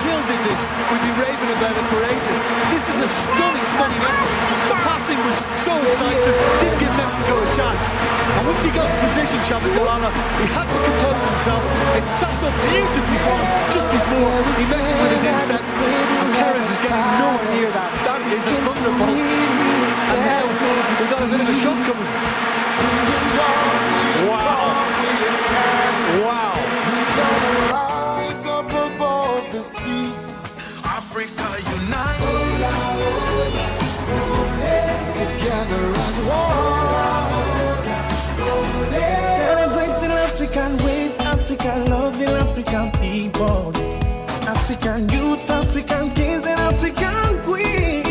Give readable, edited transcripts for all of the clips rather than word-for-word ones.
Brazil did this, we'd be raving about it for ages. This is a stunning effort. The passing was so incisive, didn't give Mexico a chance. And once he got in position, Chabakalala, he had to compose himself. It sat up beautifully for him just before he met him with his instep. And Keres is getting nowhere near that. That is a thunderbolt. And now we've got a bit of a shot coming. Wow. Wow. Rise up above the sea. Africa unite. Together as one. Celebrating African ways, African loving African people, African youth, African kings and African queens.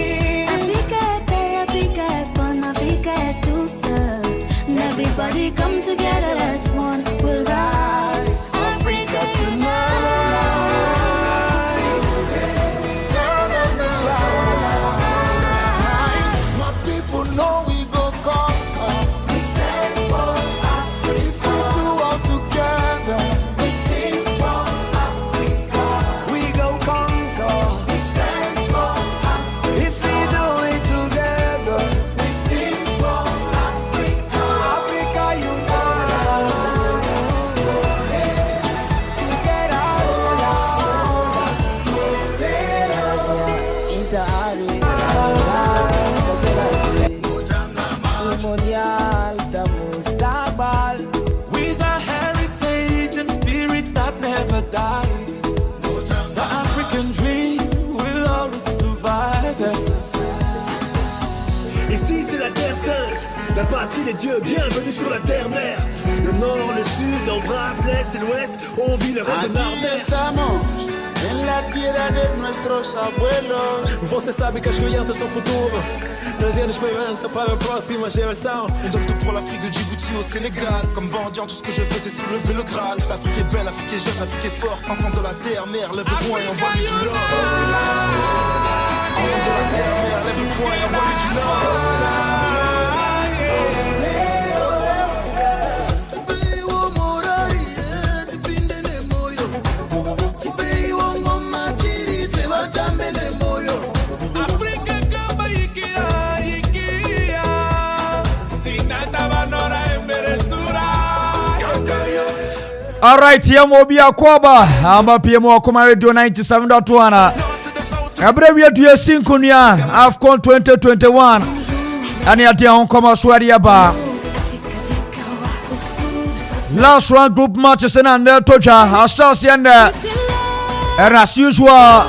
Africa est bonne, Africa est douce. And everybody come together as one. We'll rise. Africa tonight. Sound of the line. My people know we go conquer. We stand for Africa. If we do all together, We sing for Africa. we go conquer. We stand for Africa. If we do it together, We sing for Africa. Africa unite. Get us along. With a heritage and spirit that never dies, the African dream will always survive. Ici c'est la terre sainte, la patrie des dieux, bienvenue sur la terre-mère. Le nord, le sud, embrasse l'est et l'ouest, on vit le rêve de Aquí estamos en la tierra de nuestros abuelos. Você sabe que as crianças são futuro, trazendo esperança para a próxima geração. On donne tout pour l'Afrique de Djibouti au Sénégal. Comme mendiant, tout ce que je veux c'est soulever le Graal. L'Afrique est belle, l'Afrique est jeune, l'Afrique est forte. Enfant de la terre, mère, lève le poing et envoie-lui du love. Enfant de la terre, mère, lève le poing et envoie-lui du love. Africa kama ikia, tinata banora emberesura. All right, yamo bi akoba amba PM Akoma Radio 97.1. Abrewe du sinkunia AFCON 2021. Ani ati on koma swari aba. Last round group matches in and toja asasi and as usual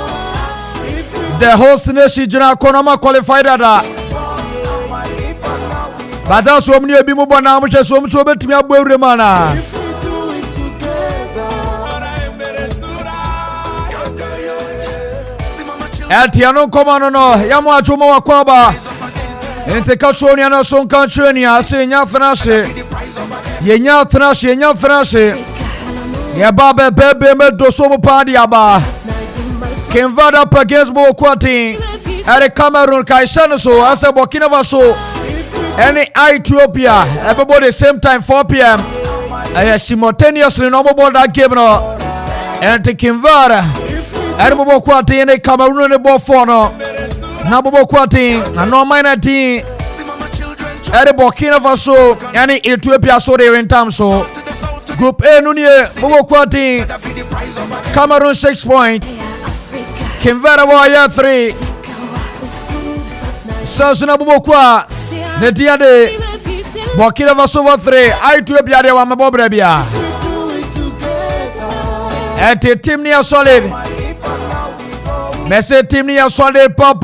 the host nation jina konoma qualified ada. But that's what many ebi mo bona mo hwe so mo so betimi abawure mana. Atiano komano no yamo achuma wakwaba. Ente katroni ana son kantreni ase nya thrashe. Yenya thrashe. Ya baba bebe me doso mo padi aba. Kenvada up against Mo Kwati. At Cameroon Kaisano so as a Burkina Faso. Any Ethiopia. Everybody same time 4 p.m. Simultaneously no more that game no. And the Kenvada. And Mo Kwati and Cameroon the ball for no. Nabo Kwati and no minor team. At Burkina Faso. Any Ethiopia so they in time so. Group A Nunie Mo Kwati. Cameroon 6 points. Kenvada Waya 3. Sasuna Bubokwa. Netiade. Burkina Faso 3. Ethiopia de wa mabobrebia. Et team near solid. Message team near solid. Ba.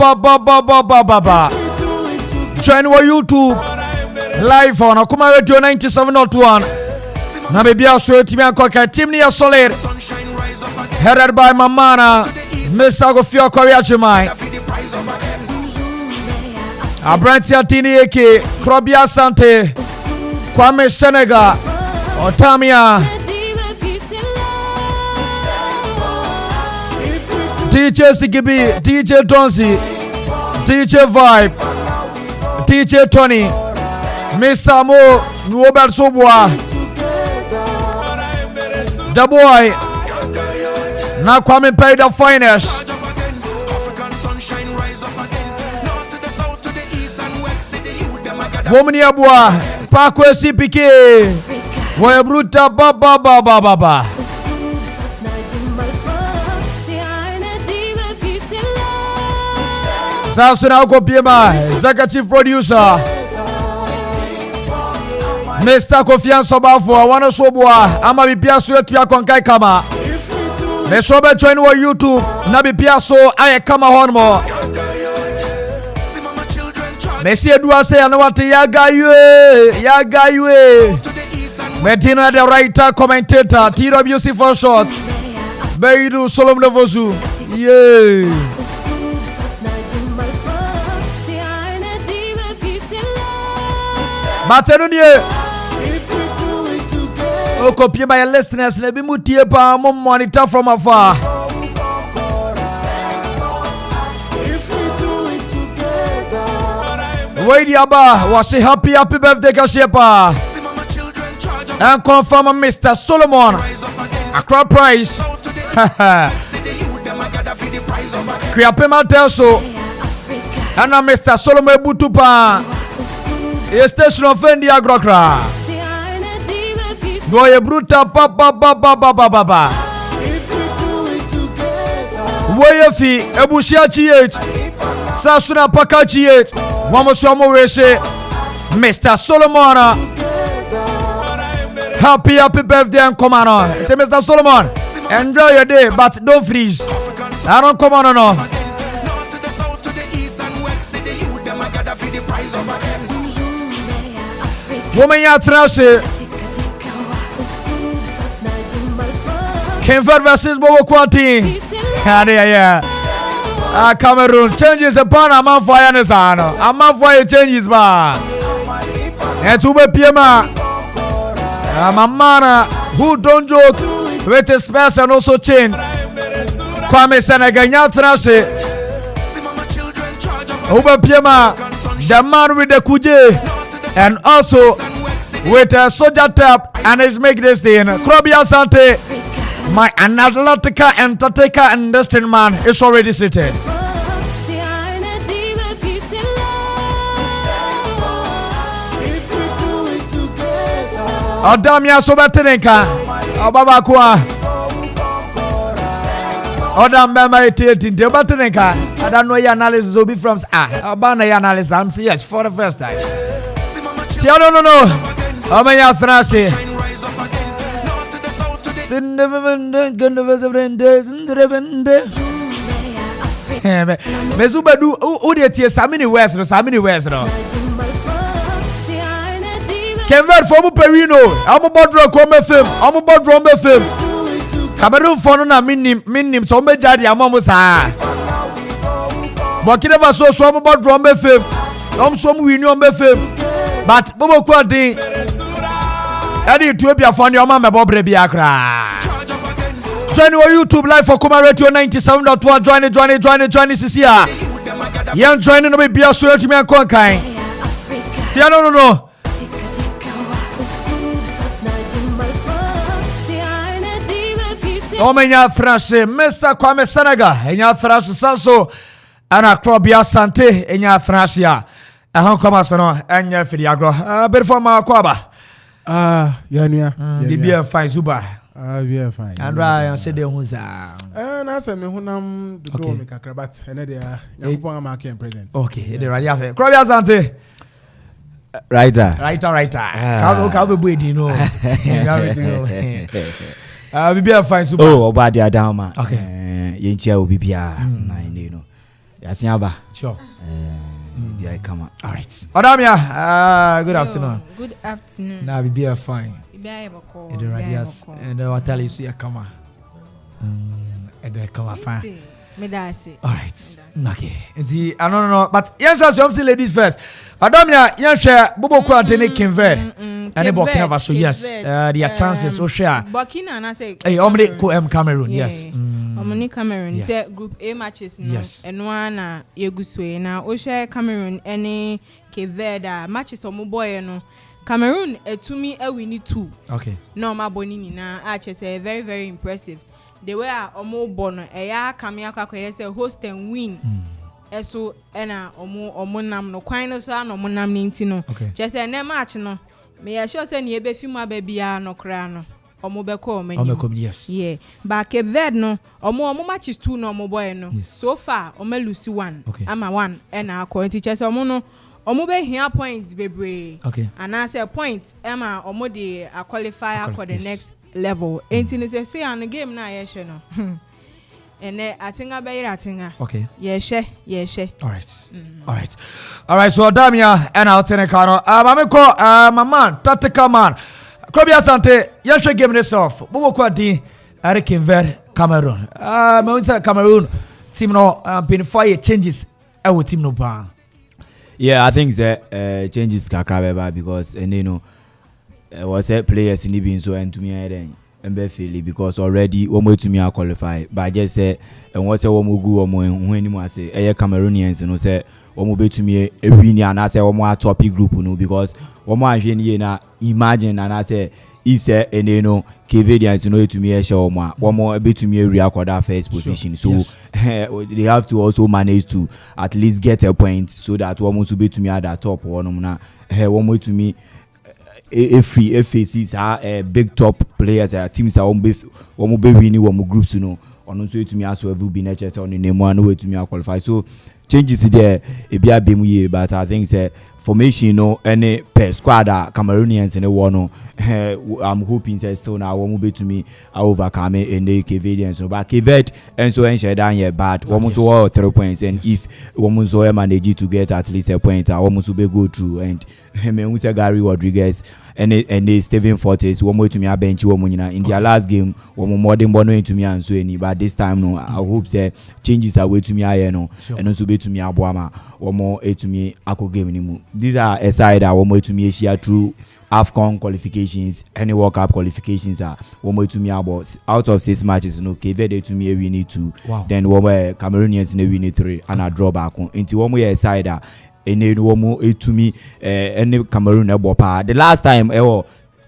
Join our YouTube live on Akoma Radio 97.1. Na baby aso team akoka team near solid. Headed by Mamana. Mr. Gofio Korea Chimai. Abrantia Tini Eke, Krobia Sante, Kwame Senegal, Otamia, DJ Sigibi, DJ Donzi, DJ Vibe, DJ Tony, Mr. Mo, Robert Sobwa, The Boy, Now Kwame pay the finest. Woman Yabua, Parkway CPK, Boy Bruta Baba. Sasuna Kopiema, executive producer. Mr. Confiance Obafo, Wana Sobwa, Ama Bipiaso Etia Konkai Kama. Mesobe join wa YouTube, Nabi Piaso, Aye Kama Honmo. Messi Edouase Anawati Yagayue. Medina the writer, commentator, TWC for short. Beidu Solom Nevozu. Yeah. Matenunie. Oh, copy my listeners. Let me mutie pa monitor from afar. Wait, Yaba was a happy birthday, Kashepa. And confirm Mr. Solomon. Accra prize. Kriapema Telso. And Mr. Solomon Butupa. A station of Fendi Agrokra. Boy Bruta Papa. Wayafi Ebushia GH. Sasuna Paka GH. Wamosomo Reshe. Mr. Solomon. Happy birthday and come on. Say Mr. Solomon. Enjoy your day, but don't freeze. I don't come on no. Woman ya trashe. Verde versus Bobo Quanti. Yeah. Cameroon changes upon a man for Yanisano. A man for changes ba. And to be Piema. A man who don't joke with his space and also change. Kwame Seneganya trashe. Ube Piema. The man with the kuje. And also with a soldier tap and is make this thing. Krobia Sante, my Analytica and Tateka and Dustin man is already seated. Odamia Sobateneka, Obabakwa, Odam Bama 18, Debateneka. I don't know your analysis will be from Abana analysis. I'm saying yes for the first time. No. Amaya Thrashe. Mezuba do Udia Samini West. Kenver from Perino. I'm about to come film. Cameroon Fonona minim so me jadi amamusa. Burkina Faso so about drum film. Some win film. But Bobo Quadi, that is to be a funny mama Bobre Biakra. Join our YouTube live for Kuma Radio 97.1. Join this year. Young joining me be a swear to me and Konkai. See, no. Omenya Thrashe, Mr. Kwame Senegal, Enya Thrashe Sanso, and a Crobia Sante, Enya Thrashia. I don't come as no, and your Fidiagro. Better for my Quaba. Be a fine Zuba. We are fine. And I said, who's and I said, Mehunam, the door make a crabat, and they are young marking present. Okay, the radio. Crobia Sante. Writer. Can't be waiting, no. We be a fine Zuba. Oh, about the Adama. Okay. Yenchia will be Pia, you know. Yasiaba. Sure. I come up. All right. Odamia, good afternoon. Good afternoon. Now we be a fine. And I'll tell you, see a comma. And they come fine. All right. Okay. I don't know, but yes, I'm saying ladies first. Adamia, yes, Bobo Quantene Verde. And the Burkina Faso, yes. There are chances, so share. Burkina, and I say, hey, Omni Cameroon, yes. Omni Cameroon, say Group A matches, yes. And one Yeguswe. Now, Osha Cameroon, any Verde matches or Muboy, no. Cameroon, to me, we need two. Okay. No, my bonini, now, actually, say very, very impressive. the way omo bono eya kamia kwakoye say host and win eso ena omo nam no kwan no so na omo nam nti no chese na match no me ya sure say na ebe fi mu ababia no kra no omo be ko omo yes yeah ba ke Verde no omo matches 2 no omo boy no so far omo lose 1 ama 1 ena akọ nti chese omo no omo be hia points bebre and I say point ama omo dey qualify for the next level enti ne say an game na ye hwe no ene atinga be yira atinga ye hwe all right so damia and out in kano mameko my man tactical man Krobia Sante ye hwe game this off bobo kwa din Eric Verde Cameroon me won Cameroon team no been fire changes e wo team no ba. Yeah, I think the changes kakra because and you know was players in the bin so and to me then feel because already one to me qualify but I just say and what say one go when you say Cameroonians no say one be to me a win and I say one more top group no because one more na imagine and I say if say and you know Canadians know to me one more be to me record that first position so they have to also manage to at least get a point so that one must be to me at the top one more to me if faces are big top players teams are one be winning one more groups you know on so to me as well be next on the name one way to me qualify so changes there it be a bim but I think say formation you know any per squad Cameroonians in the one I'm hoping say still now one be to me overcome in the Canadians so but Verde and so and down here but one so 3 points and if one so manage to get at least a point one must be go through and me say Gary Rodriguez and the Steven Fortes one more to me a bench one in their last game one more than bono to me and so any but this time no I hope say changes are way to me I know and also be to me aboama one more to me ako game anymore. These are aside that one more to me share through AFCON qualifications, any World Cup qualifications are one more to me about out of 6 matches, you know, Verde to me we need 2, then one more Cameroonians we need 3 and a draw back on. Into one more aside that any one more to me any Cameroon the last time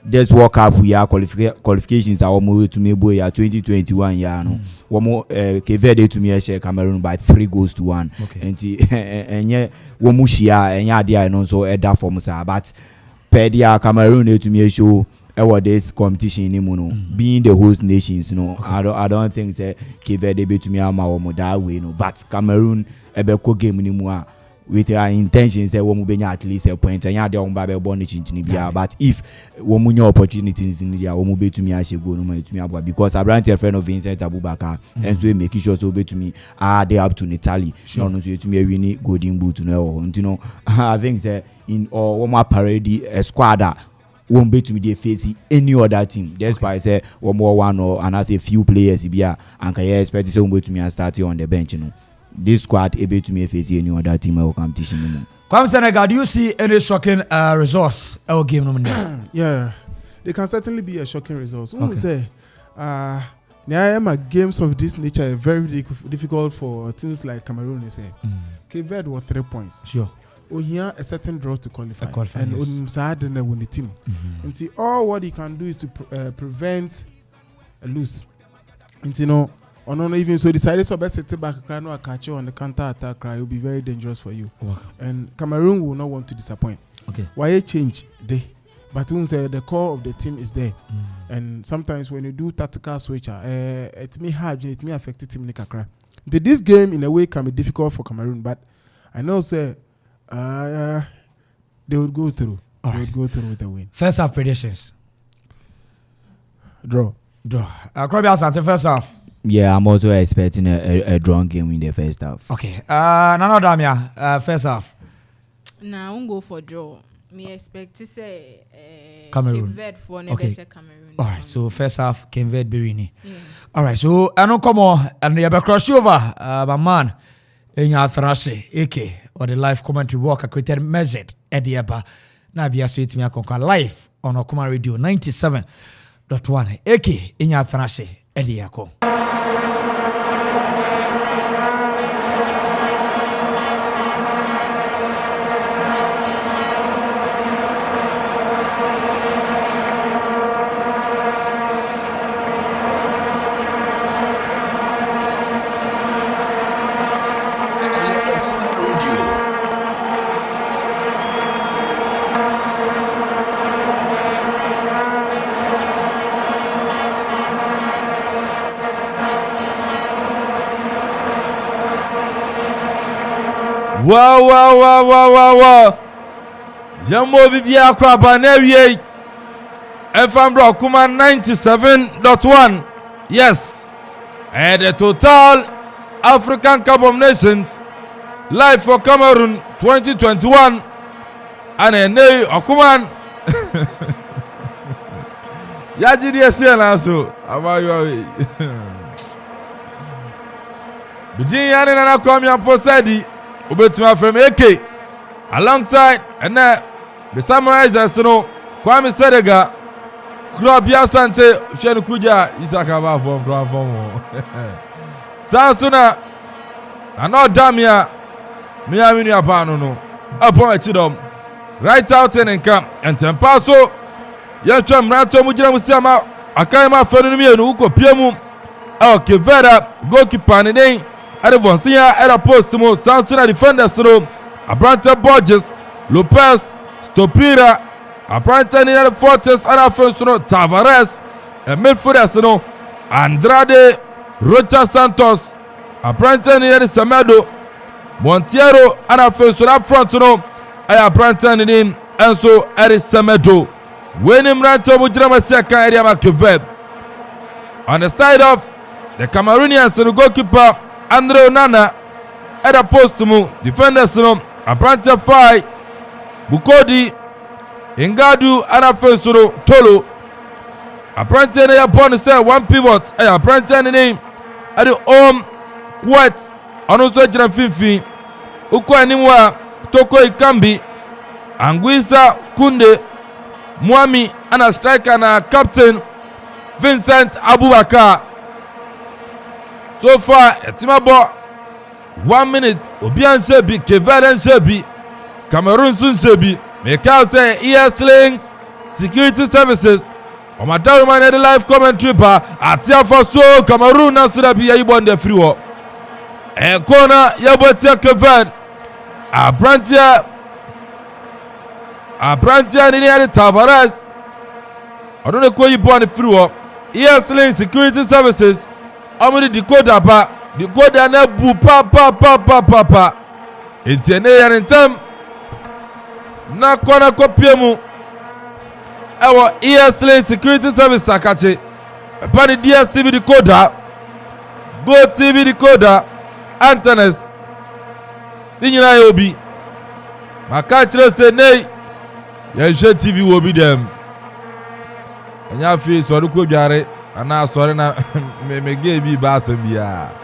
this World Cup we are qualifications are almost to me boy 2021 yeah no one more Verde to me share Cameroon by 3-1 and yeah one more share and yeah there and also that form but Pedia Cameroon to me show this competition in being the host nations you know I don't think say Verde be to me ama that way no but Cameroon ebe game anymore with our intentions say we be at least a point and they on babe born chinchini but if we new opportunities in there we be to me I should go no to me because I brand a friend of Vincent Abubakar and so make sure so be to me they up to Italy no so to me we golden boot no you know I think say in one more parade a squad won't be to me they face any other team that's why I say one more one or and I say few players here and can expect to be to me and start on the bench you know. This squad able to me face any other team or competition. Kwam Senegal, do you see any shocking results our game Yeah, they can certainly be a shocking result. Okay. Say, games of this nature are very difficult for teams like Cameroon. They say, Verde were 3 points. Sure. Here a certain draw to qualify and Msaad win the team. Until all what he can do is to prevent a lose. Until you know. Or not even so decided so best set back a catch you on the counter attack cry will be very dangerous for you. And Cameroon will not want to disappoint. Okay. Why a change day? But say the core of the team is there. And sometimes when you do tactical switch, it may have it may affect the team Nikakra. This game in a way can be difficult for Cameroon, but I know say they would go through. They would go through with the win. First half predictions. Draw. Krobia Sante first half. Yeah, I'm also expecting a drawn game in the first half. Okay. Nano Damia, first half. Now I'm go for draw. Me expect to say Cameroon. Verde for Cameroon. All right. So first half, Verde Birini. Yeah. All right. So I know come on and you have a crossover, my man. In your thrashe, AK or the live commentary work created measured at the Eba. Now be a sweet me a live on Okuma Radio 97.1. AK in your thrashe at the Yako. Wow. Yamo Vivia Kwabanewie. FM Kuma 97.1. Yes. And the total African Cup of Nations live for Cameroon 2021. And a nay Okuman. Yaji DSL also. About your Bijin Yanin and Akwami and Posadi. Ubetima from AK. Alongside and the summarizers, Kwame Sedega, Krabia Sante, Shenukuja, Isakaba from Bravo. Sansuna, and not Damia, Miami Apano, upon a chidom, right out and camp, and Tempaso, Yacham Rato Mujamusama, Akama Fenumi and Uko Piemu, Kevera, goalkeeper and name, at the Vonsia at a post to most Sansuna defenders, Abranta Borges, Lopez, Stopira, Abranta in the Fortes, and Afonso Tavares, a midfielder, Andrade, Rocha Santos, Abranta in the Semedo, Montiero, and Afonso up front, Abranta in Enso, Eris Semedo, winning Ranto Mujama second area Makiveb. On the side of the Cameroonians, the goalkeeper, Andre Onana, at a post to move, defenders, Abranta Fai, Bukodi, Ingadu, and Afonso Tolo. Abranta they are born to say one pivot, Abranta in the name, at the home, Quet, Onoso Fifi, Uko Animwa, Toko Ikambi, Anguisa Kunde, Mwami, and a striker and a captain, Vincent Abubakar. So far, Timabo. 1 minute, Obian Sebi, Kevin Sebi, Cameroon Sun Sebi, Mekau say ES-Links, Security Services, Omadaro Man at the live commentary bar, Atia for so, Cameroon now should be a the free war. And corner, Yabotia Kevin, Abrantia, and the Tavares. I don't know who you born the free war. ES-Links, Security Services, I'm going to decode about. The god and a boo papa. It's an air in time. Na kona kopiemu. Our ES-Link Security Service Sakache. Upon the DSTV decoder. Go TV decoder. Antennas. Inyina yobi. Makachre say nay. Yanshe TV will be them. And ya feel so ko biare. Ana sorry na me gave you basambia.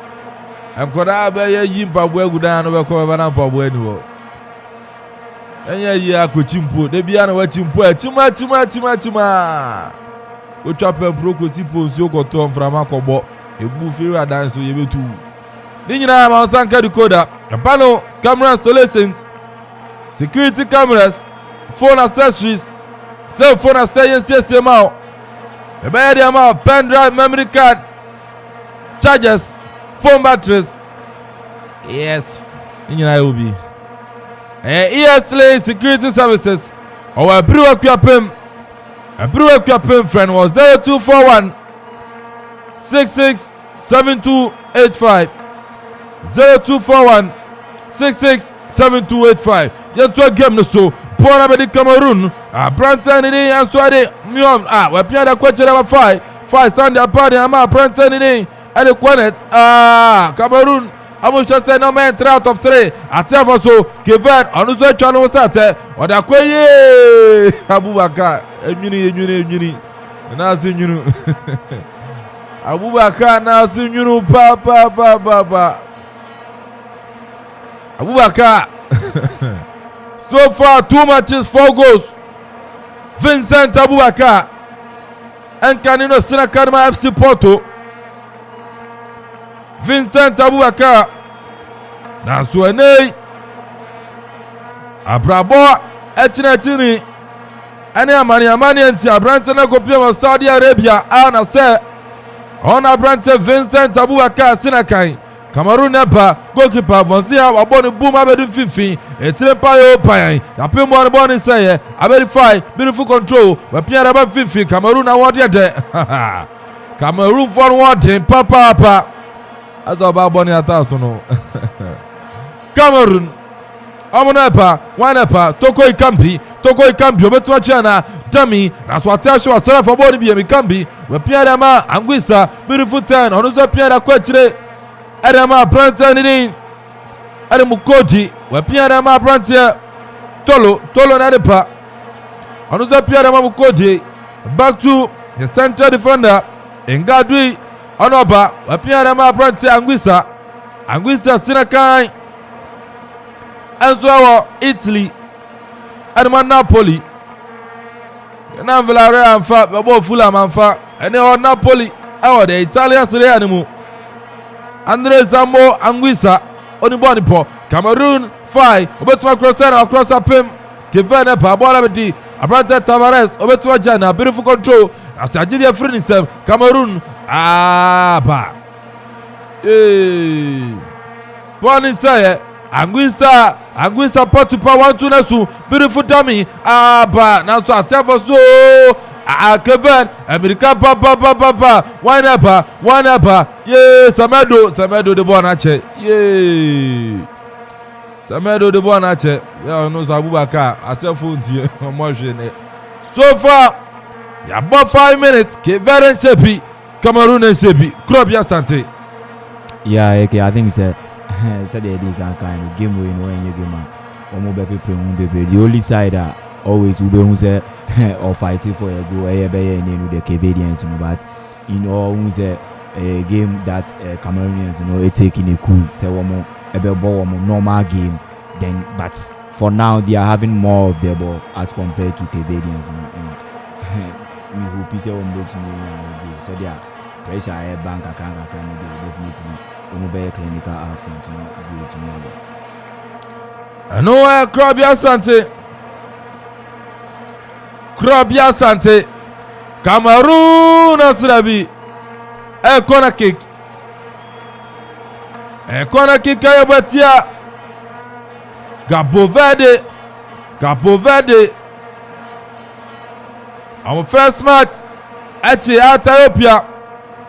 I'm going to be a yimpa gudan over Covenant for Bueno. And yeah, I could chimpo, the piano watching poor, Chima. We chop and procosipo, so got Tom from Macobo, a buffet dance so you too. Nina Monsanka decoder, a panel, camera installations, security cameras, phone accessories, cell phone accessories, yes, amount, a bad amount, pen drive, memory card, chargers. Phone batteries. Yes. In your IOB. ES-Link Security Services. Our brewer Kwapem. A brewer Kwapem friend was 0241 667285. 0241 667285. Yet to a game no so. Born up in Cameroon. Branton in the Answade. We're Piana question number 5. 5 Sunday party. I'm a Branton in the and the Quanet, Cameroon, I will just say no man 3 out of 3. At so, Kevin, on the channel was at or the Quay Abubakar, Muni, and I see you. Abubakar, now see you, Papa. Abubakar. So far, 2 matches, 4 goals. Vincent Abubakar and Canino Sinakarma FC Porto. Vincent Abubakar Nasuane Abrabo Echinetini Ani Amani Anti Abrante na kopia wa Saudi Arabia ana se ona Abrante Vincent Abubakar Sinakai Cameroon neba goalkeeper Vonsia waboni boom abedu fifi etire payo payan yapemo on boni say verify beautiful control we piara ba fifi Cameroon na wode de Cameroon for wode papa as about Bonnie Atasono. Cameroon Omonepa, Wanepa, Toko Ikambi, Obetua Chana, Dummy, that's what tells you a son for body be a Mikambi, where Pierama, Anguissa, beautiful turn, on the Pierre Quetre, Adama, Branton in Adamukoji, where Pierama Brantia, Tolo Nadepa, on the Pierre Mukoji, back to the center defender, Ngadui, Onoba, where Pierama Brantia, Anguissa, Sinakai. Enzo Italy Adama Napoli na Villarreal amfa babo Fulham amfa ene o Napoli e the Italian Serie A mu Andre Zambo Anguissa oniboni po Cameroon 5 obetuma cross up him Kevin pa bola bedi Abrante Tavares obetuma jana beautiful control asajidi e free nisem Cameroon ba Boni say Anguissa Portupa 1-2 nasu beautiful dummy ba nasu atefo so Kevin America ba one up yeah Samedo the ball nache yeah Samedo the ball nache yeah no Abubakar atefo ntie omohwe so far ya about 5 minutes Kevin Shepi Cameroon Shepi Krobia Sante yeah okay I think it's said the kind of game we know in your game the only side that always will be or fighting for a goal the Canadians, but in all a game that Cameroonians taking a cool say one more normal game then but for now they are having more of their ball as compared to Canadians and we hope is so they are pressure bank account definitely clinical front to me. No, Krobia Sante, Cameroon Asrabi, a corner kick, Ayabatia, Cabo Verde, our first match, actually Ethiopia,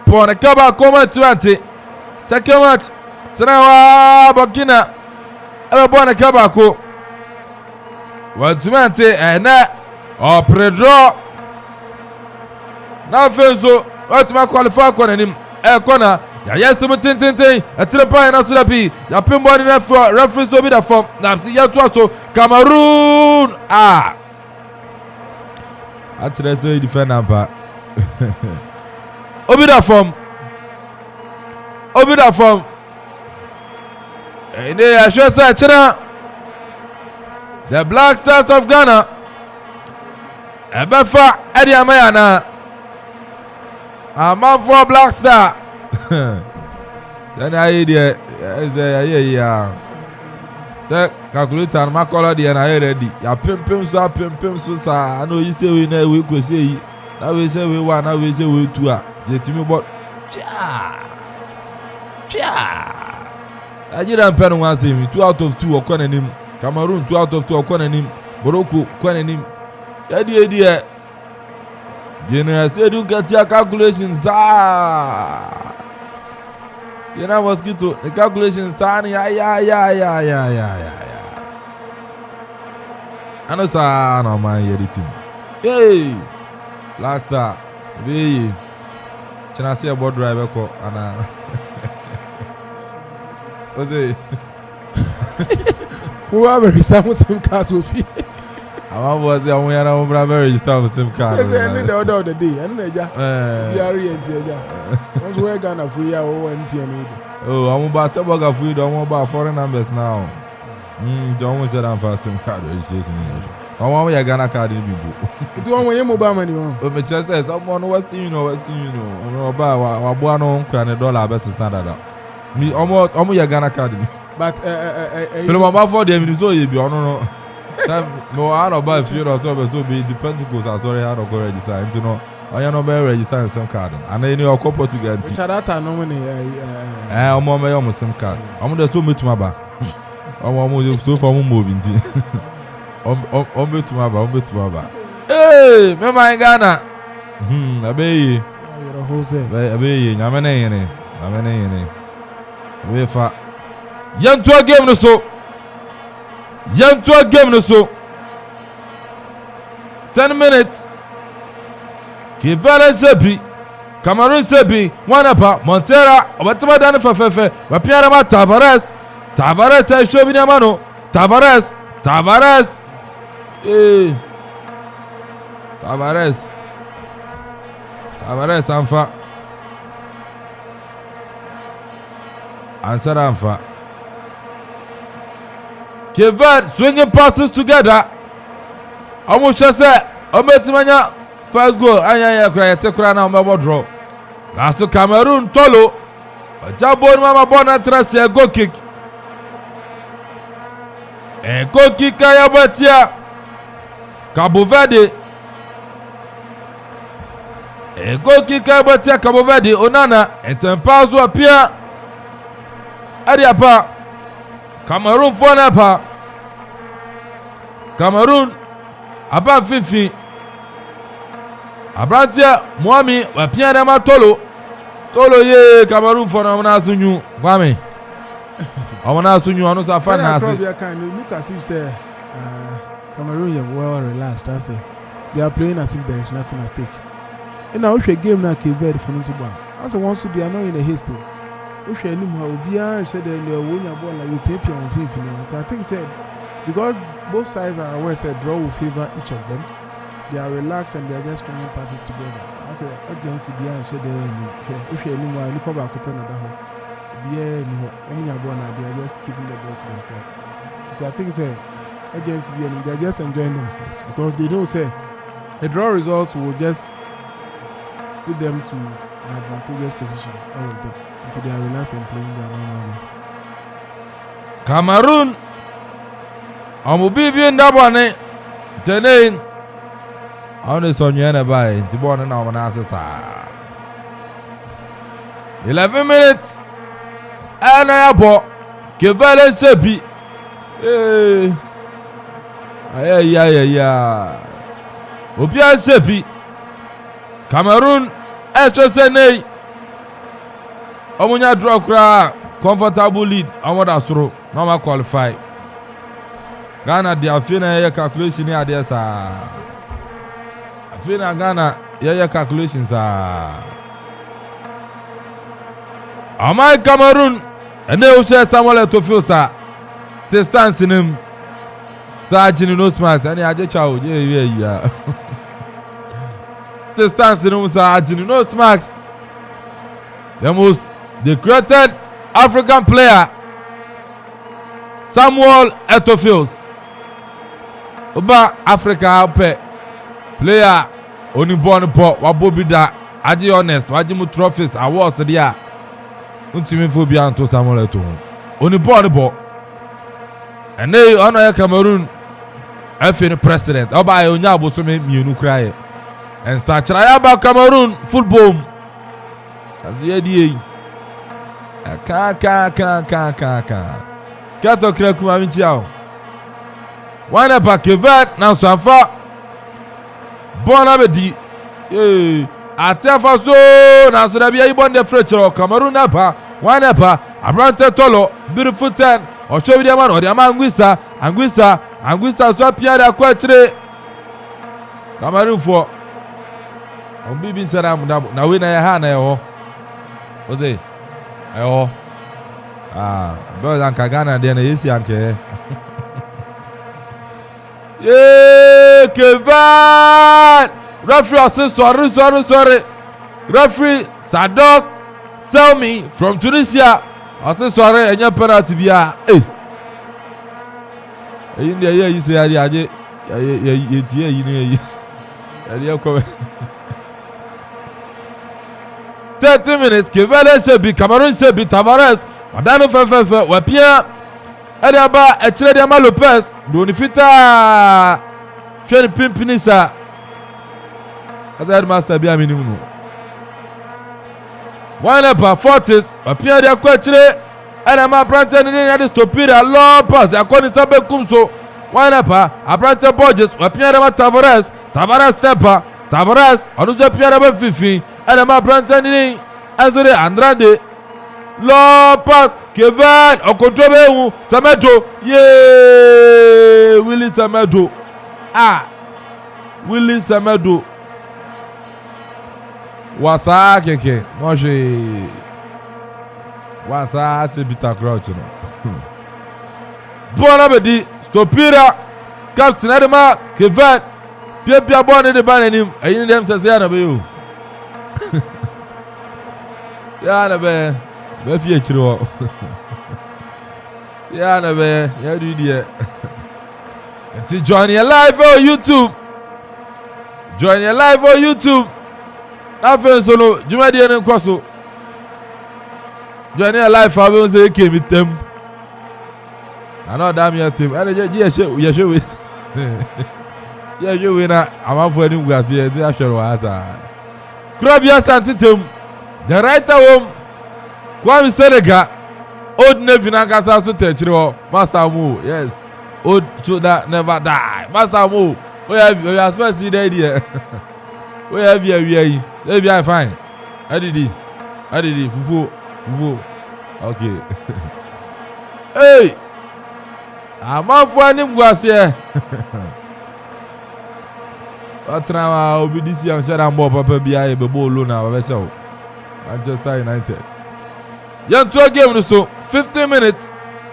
Ponakaba Coma 20. Second match, Tanawa Burkina, Ebona Kabako. Wantumante or Pedro. Now Fenzo, what my qualify him? Corner, yes, something, a Trepa and Asurapi, your pinball enough for reference to be the form. Now, see you also Cameroon. Actually, I say defend number. Obida form. Obida form. And they are sure China. The Black Stars of Ghana. Ebefa Eddie Amayana. A man for Black Star. Then I idea. Yeah. Say calculator and my color the and I ready. Ya pim so sa. I know you say we know we go say. Now we say we one. Now we say we two. Say to me but. Nigerian pen one say me 2 out of 2 or corner him. Cameroon 2 out of 2 or corner him. Morocco corner him. Idea. General said you get your calculations. You know mosquito. The calculations yeah. I know sir no man hear the team. Hey, last star. Hey. China see about driver ko and what's it? Who are very some cars with you? I was there when I was very start same car. I need the other day. I know we are real. Once we are gonna free our MTN. Oh, I'm about to buy food. I'm about foreign numbers now. Don't want to for same card registration. I want we are gonna card in people. It's one way mobile money. But my chest says someone Western Union. I'm about our boy no $100 best standard. Me almost you are gonna card. But I'm about for them. So you be on no. No, I don't buy a few or so be the Pentacles. I sorry, I don't go register. And you know, I am not register in some card. And then you are couple to get. Charata no money. I'm on my SIM card. I'm going to meet my bar. I'm so far moving. I'm to my bar. Hey, remember in Ghana? Abey. You're a Jose. Abey, Yamane. We for young to a game so. Young to a game no so 10 minutes. Verde Sebi, Cameroon Sebi, one up, Montera, Obatama Dan Fefe, Wapiarama Tavares, Tavares, Shobina Mano, Tavares, Tavares, Tavares, Anfa, answer Anfa. Verde swinging passes together. Almost just said, Ometimanya. First goal, anya kura yete kura na omebo draw. Last Cameroon tolo. Jabon mama bona trace a goal kick. A goal kick ya batia. Cabo Verde. A goal kick ya batia Cabo Verde. Onana etempazo apia. Adiapa. Cameroon fona pa. Cameroon aba fifi. Abrantia Mwami wapia dama tolo ye Cameroon for na sunyu kwame amana sunyu anu sa fa na ase. Look as if say Cameroon are well relaxed. That's it. They are playing as if there is nothing at stake. And now if a game na Cape Verde for no one. As once they are not in a haste. If you know how Bia said they win your ball like you pay on 50. I think said because both sides are aware said draw will favor each of them. They are relaxed and they are just throwing passes together. I say against Bia said if you know any probably open on that Bia they are just keeping the ball to themselves. I think say against Bia they are just enjoying themselves because they know say the draw results will just put them to an advantageous position, all of them, until they are relaxed and playing their normal game. Cameroon Amubibi ndabone Tenin Only Sonia by Tibon and Amanasa 11 minutes and I bought Kevale Sepi. Opia Sepi Cameroon SSNA Omunya draw cra comfortable lead. I want to throw normal qualify. Ghana the Afina calculation here there sir. Afina Ghana yeah calculations are. Amai Cameroon and they will share Samuel Etofio sir. They stand in him. Sajin no smiles and I just chow yeah. They stand in him Sajin no smiles. The most decorated African player Samuel Etofio. Oba Africa player only born po wabobida aji honest wajimu trophies awards dia untimi phobia anto Samuel Eto'o only born po and they honor Cameroon FN president oba onya abosome mienu kraye and sachira about Cameroon football as ye die ka kato kreku amintiao wana pa Verde na Swafa bona bedi atiafa so na so da bia ibon de frechero Cameroon na pa wana pa abrante tolo beautiful ten o show video man o de anguisa so apia da kwa chire Cameroon for o bibi saram na we na ya ha na yo oze ayo bo anka Ghana de na yesi anke Kevin! Referee says sorry. Referee Sadok Selmi from Tunisia. I say sorry, and your penalty be hey. In the year you say you know 30 minutes. Kevin should be Cameroon should be Tavares. Madano Fefe Wapia. Ediaba Echediama Lopez Doni Fita Feni Pimpinisa as headmaster be a minimum. One up Fortis appear their quachre and I'm a Branton in the stupid long pass. They are calling Sabe Kumso. One up a Branton Borges appear about Tavares Stepper Tavares Anusa Pierre Fifi and I'm a Branton in Azure Andrade long pass Kevin Okontrobe Samedo yeah Willie Samedo Willie Samedo wasa keke moje wasa se bita crouch no bona bedi stopira captain Adema Kevin pia bona de bananim ayin dem se ya na be yo ya na be fie chiri wo ya na be ya do die and join your live on YouTube after so juma die ne kwaso join your live for we say ke mitem ana da mi atem ana je ye we ye we na amafo ani ngwase ye ti ahwere wa asa Krobia Santitem the right home Kwame Senega old Navy na kasa so techire ho Master Mo yes old shoulder never die Master Mo we are supposed to see the idea we have here we are fine adidi fufu okay hey amafo ani ngwase Otrawa obidisi am share am papa bia e bebo lo na ba show Manchester United yanto game no so 15 minutes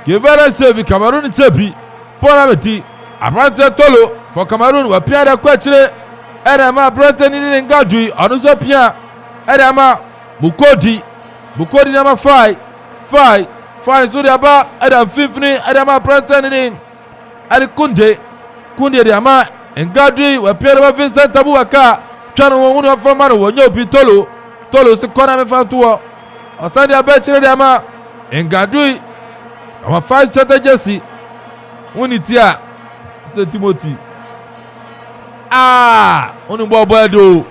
Verde save Cameroon save Ponameti Abrante Tolo for Cameroon wa pia da kwachire Edama Abrante ni ngadui onu so pia Edama Bukodi number 5 so dia ba Edam Fifni Edama Abrante ni Ali Kunde dia ma ngadui wa pia da Vincent Abuaka twana wonu wa fama no wonyo bi Tolo se kona me fantuo Osandi abechire dia ma ngadui ama 5 chata Jesse unitia se Timothy oni bobo edo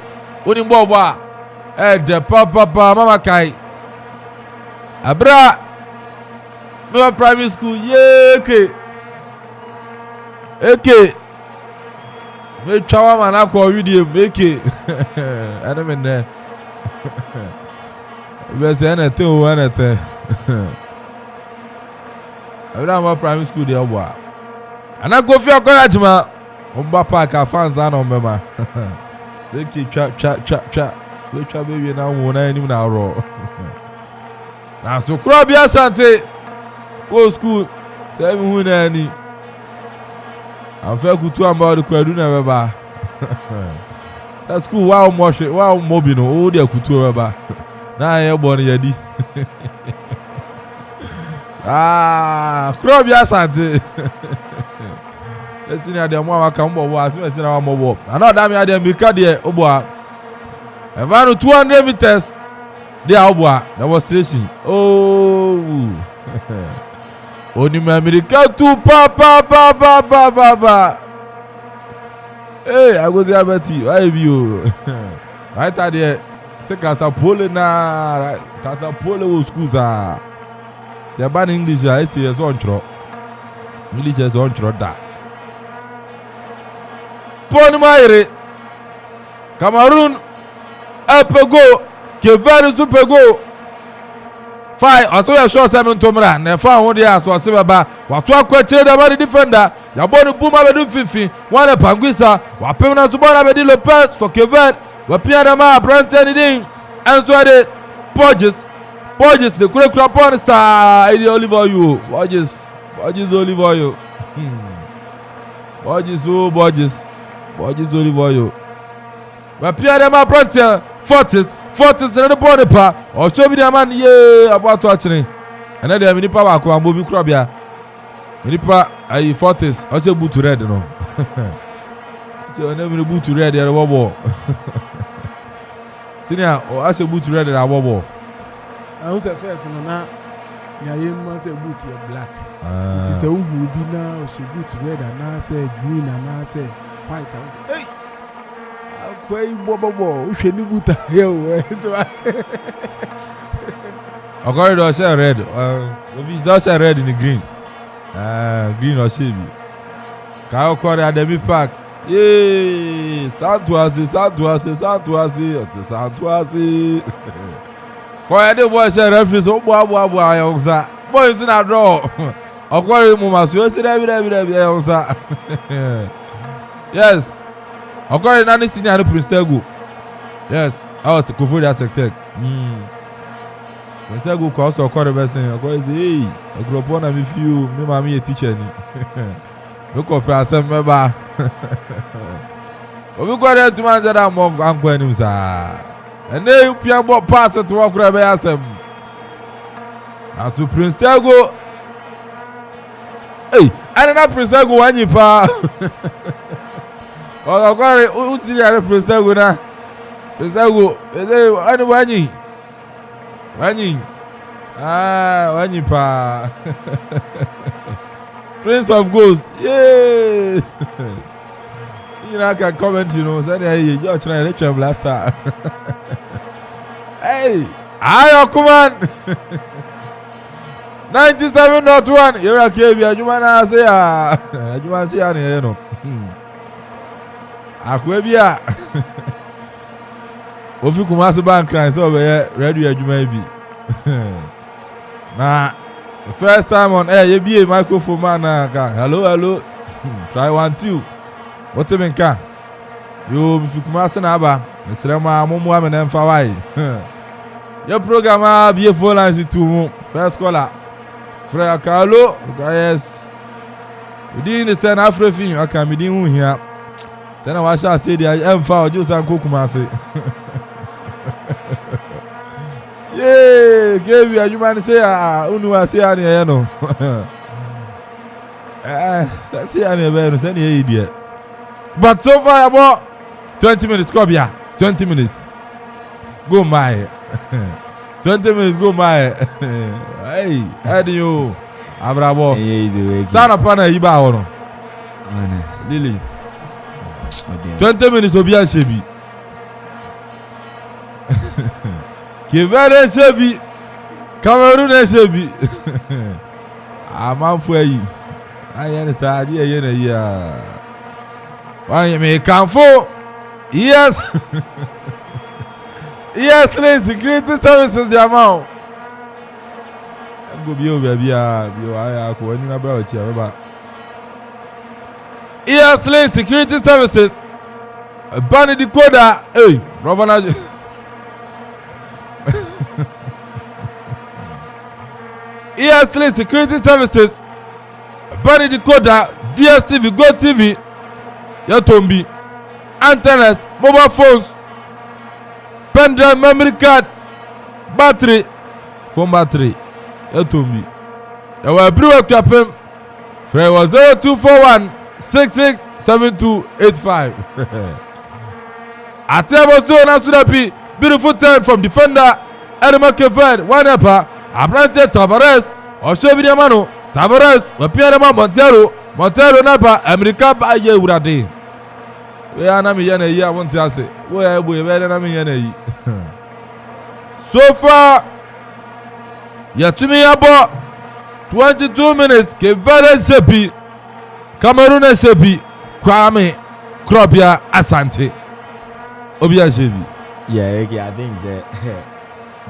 oni bobo de papa mama kai abra no primary school yeke me chawa mana ko video make adamene bese anete abra ma primary school dey obo ana go fi encouragement Omba Park fans are on mema. Say keep cha. We try baby na wona any na ro. Na so Krobia Sante. Go school. Say me hu na ani. Afa kutu amba de kwadu na beba. That school wow mobi no o de kutu beba. Na ye born yadi. Krobia Sante. Let's see now the more can go was let's see now more. Another me ada mika de oboa. Evanu 200 meters. They are oboa demonstration. Oh. Oni me America tu pa. Hey, I go say abeti. Why be you? Right there. Say Casa Pole na right. Casa Pole wo schools ah. They ban English I say is on tro. English is on tro da. Pon Maire Cameroon Epego Verde super go Fai aso ya show 7 tomra na fa ho de aso se baba wato akwachire da body defender ya bonu buma be du fifi wana Panguisa wa pemna so bona be di Lopez for Verde wa pia da ma Brandon din enso de Borges the kura pon sa idi Oliver you Borges Oliver you Borges Oliver you wa pia da ma Brandon Fortis na the body pa o show bi the man ye about to achire and then nipa ba ko ambo bi kura bia nipa ai Fortis o che boot red no je na mi boot red ya bobo senior o a che boot red na bobo I was at first no na ya yema say boot ya black it is a hu bi na o she boot red and na say green and na say white I was hey kwai bobo uhwe ni buta here Okori do say red we do say red in the green green or shebi ka okori Ademi Park Santuasi Kwa de boy say referee so bo ayonsa. Boys na draw. Okwari mu maso yo sire bi ayonsa. Yes. Okwari na ni senior Prince Tegu. Yes. I was Kofodia sector. Prince Tegu ko so okwari be say okwari say hey, ogropo na me feel me ma me teacher ni. We ko pe asem meba. Obi ko dey tuma zara mo anko anim sa. And then you piano pass it to walk grab asem. Now to Prince Tegu. Hey, and then Prince Tegu wanyi pa. Oh, God, who see the Prince Tegu na? Prince Tegu, wanyi. Ah, wanyi pa. Prince of Ghosts. Yeah. You know I can comment, you know. Say you're trying to blaster. Hey, ayo come on. 97.1. You're a KV. You wanna say you wanna say you know. Akwebia. Ofi kumasi bank cry so be ready you may be. Nah, the first time on air you be a microphone man. Hello. Try 1 2. What you mean can? You if you kumasi na ba. Mr. Mumu amene mfa wai. Your program be a phone line to first caller. Freya Carlo, yes. We didn't send Afrifin, I can be doing here. Send a washer say the mfa just and Kumasi. Yeah, gave you a human say Unua say any no. That's any better send the idiot. But so far about 20 minutes, come here. 20 minutes. Go my. 20 minutes go my. Hey, how do you? Abrabo. Sana pana iba ono. Lily. 20 minutes obi an shebi. Verde shebi. Cameroon shebi. Amanfo yi. Ayen sa adi eye na ya. Wan me kanfo. Yes. Yes, security services the amount. Go be over baby. I ko any na bra chi aba. Yes, security services. Ban decoder. Hey, Governor. Yes, security services. Ban decoder. DSTV, Go TV. Yatombi. Antennas, mobile phones. Pendrive, memory card, battery, phone battery. You told me. You were brewer captain. Frey was 0241 667285. At table stone and Sudapi. Beautiful turn from defender. Edema Verde. One upper. Abrante Tavares. Osho Vidiamano. Tavares. Wapianama Montero Napa. America by Uradi. We are not yene yi. I want to say. We are not yene yi. So far, you to me about 22 minutes. Verde Sepi, Cameroon Sepi, Kwame, Krobia, Asante, Obia Sepi. Yeah, okay. I think the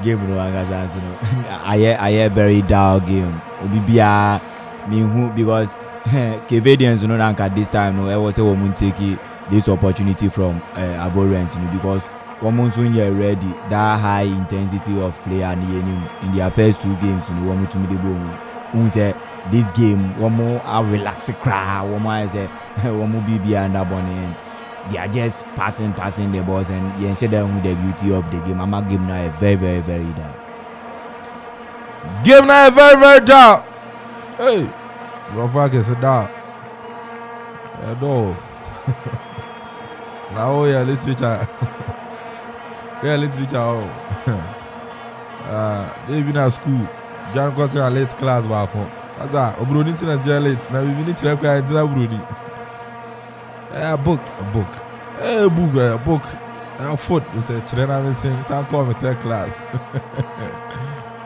game no angasa. I hear very dull game. Obibia me who because Canadians no at this time no. I was say we mun take this opportunity from Ivorians, because one ready that high intensity of play and in their first 2 games, one to me the ball. Say this game one more relax cry, one more say one more BB and that and they are just passing the balls and you ensure them the beauty of the game. I'm a game now very down. Game now very down. Hey, Rafa gets it down. Now yeah, literature. Yeah, literature. They been at school. John got to a late class back home. That's that. Obroni sin as late. Now we need to require into Obroni. A book. A book. A foot. It's a trainer. I'm saying, "Some come with third class."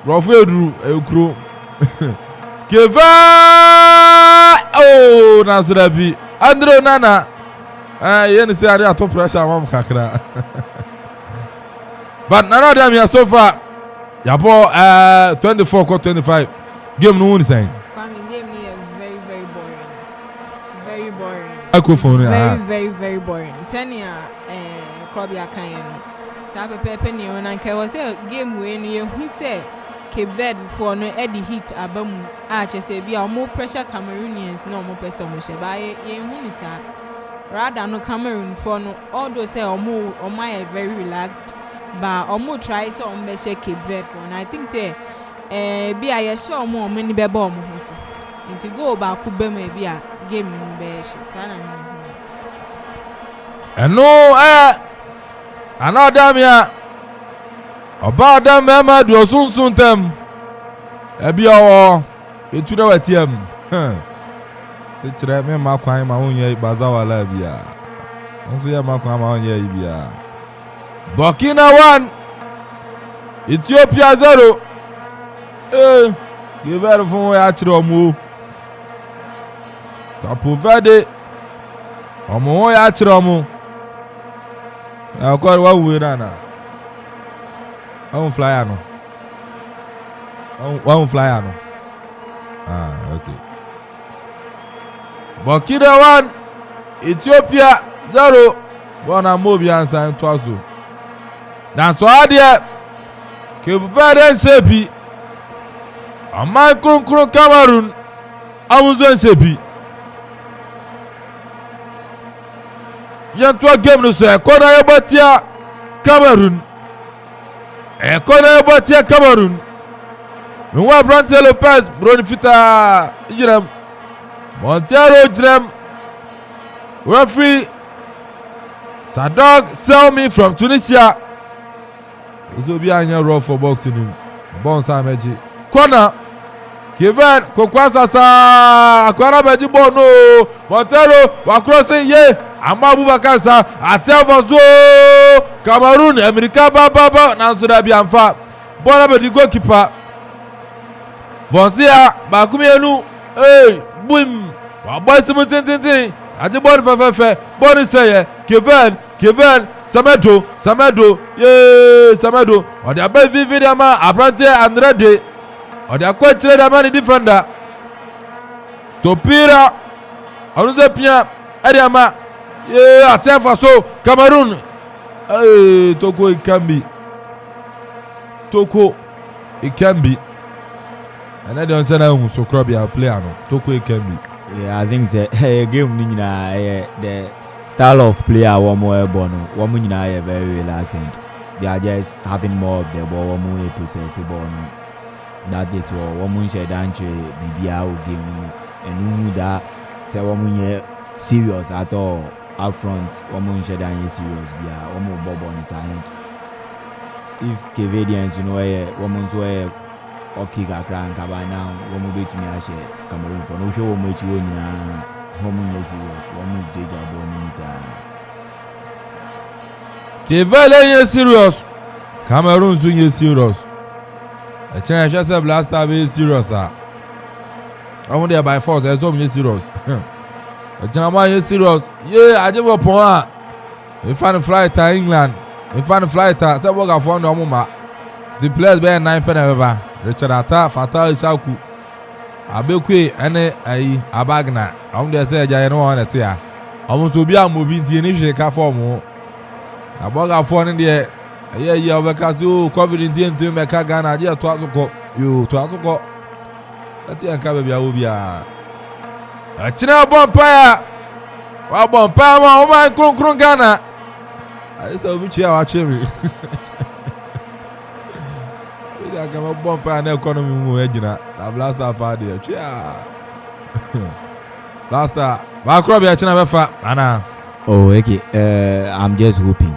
Rafael Drew. A crew. Keva. Oh, now so that be Andrew Nana. You say I top pressure, mom kakra. But none of them here so far. Yabo 24-25. Game no one saying. Game is very boring. Very boring. Microphone. Very boring. Senia Krobia Kayen. Sabe Pepe ni onanke was a game when you who said Cape Verde before no Eddie hit abam say be more pressure Cameroonians no more person we by ye munisa. Rather no Cameroon for no although say or more or my very relaxed but or more try so on Cape Verde for and I think say be I sure more many bebo mo so into go back ku be maybe a game no be sana and no another me about them mema do sun them ebi owo etu na watiem se kire me makwan ma onye bazawala bia onso ye makwan ma onye bia Burkina 1 Ethiopia 0 give her fun ya kire omo Cape Verde omo ya kire omo akọrọ wa wuwe na on flyer no on flyer no okay Burkina 1 Ethiopia 0 bona mobi ansa ntwaso dan so ade Cape Verde nsebi amai kronkron Cameroon amuzo nsebi yantwa game no so ekona yebotia Cameroon Cameroon Nwa Brante Lopez Bronifita Jirem Montero Jirem referee Sadog Selmi from Tunisia. This will be a raw for boxing. Bonsa Meji corner Kevin Kokwasa sa Akwara Meji Bono Montero wa crossing ye Amabu Bakasa Atevozo Cameroon America baba Nansura Bianfa Bola be goalkeeper Vonsia Bakumienu boom wa boy simutintin aje ball fefe ball say Kevin Samedo Samedo o de abẹ vivi de ma Abrante Andrade o de akwachire de ma ni defender Stopira onuze pia e de ma atefa so Cameroon Toko Ikambi and I don't say na so crobia player no Toko Ikambi. Yeah, I think the game ni na the style of player one more born one nyina very relaxing. They are just having more of the ball, one more possessive ball. That is what one more share dance BBA game and that say one more serious at all up front. One more share dance serious. Yeah, one more ball on his hand. If Canadians, you know, one more so okay, Kakran Cabana, one more bit to me, I share Cameroon for no show much you na home serious. One more deja born inside. Kevele serious. Cameroon so serious. A chance yourself last time is serious. I want there by force. There's so serious. A gentleman is serious. Yeah, I just want point. We find a flight to England. We find a flight to. Say what I found no more. The players be 9 pen ever. Richard Atta, Fatal Isaku. Abekwe ene ayi Abagna. I'm there say I no one there. Almost will be a movie in shake form. Aboga for in there. Yeah, because you COVID in to make a Ghana. Yeah, to Azuko. That's your baby. I will be a China bonfire. Well, bonfire, oh my Kron Ghana. I saw which you are cherry. I can a bonfire and economy more engine. I've lost that party. Last time, Macrobia China Anna. Oh, okay. I'm just hoping.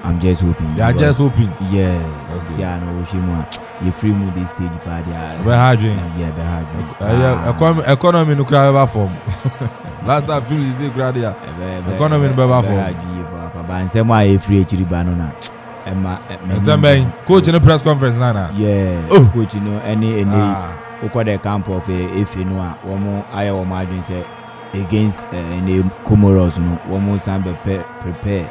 You are just hoping. Yeah. See, I know Shimwa. You free me this stage party. We're harding. Yeah, they're harding. Economy no cry ever form. Last time film is a grad here. Economy no ever form. But in some way, free actually banana. Coach in the press conference now. Yeah. Coach, you know any. Oko the camp of if you know one more I or margin say against the Comoros, you know, one more time prepare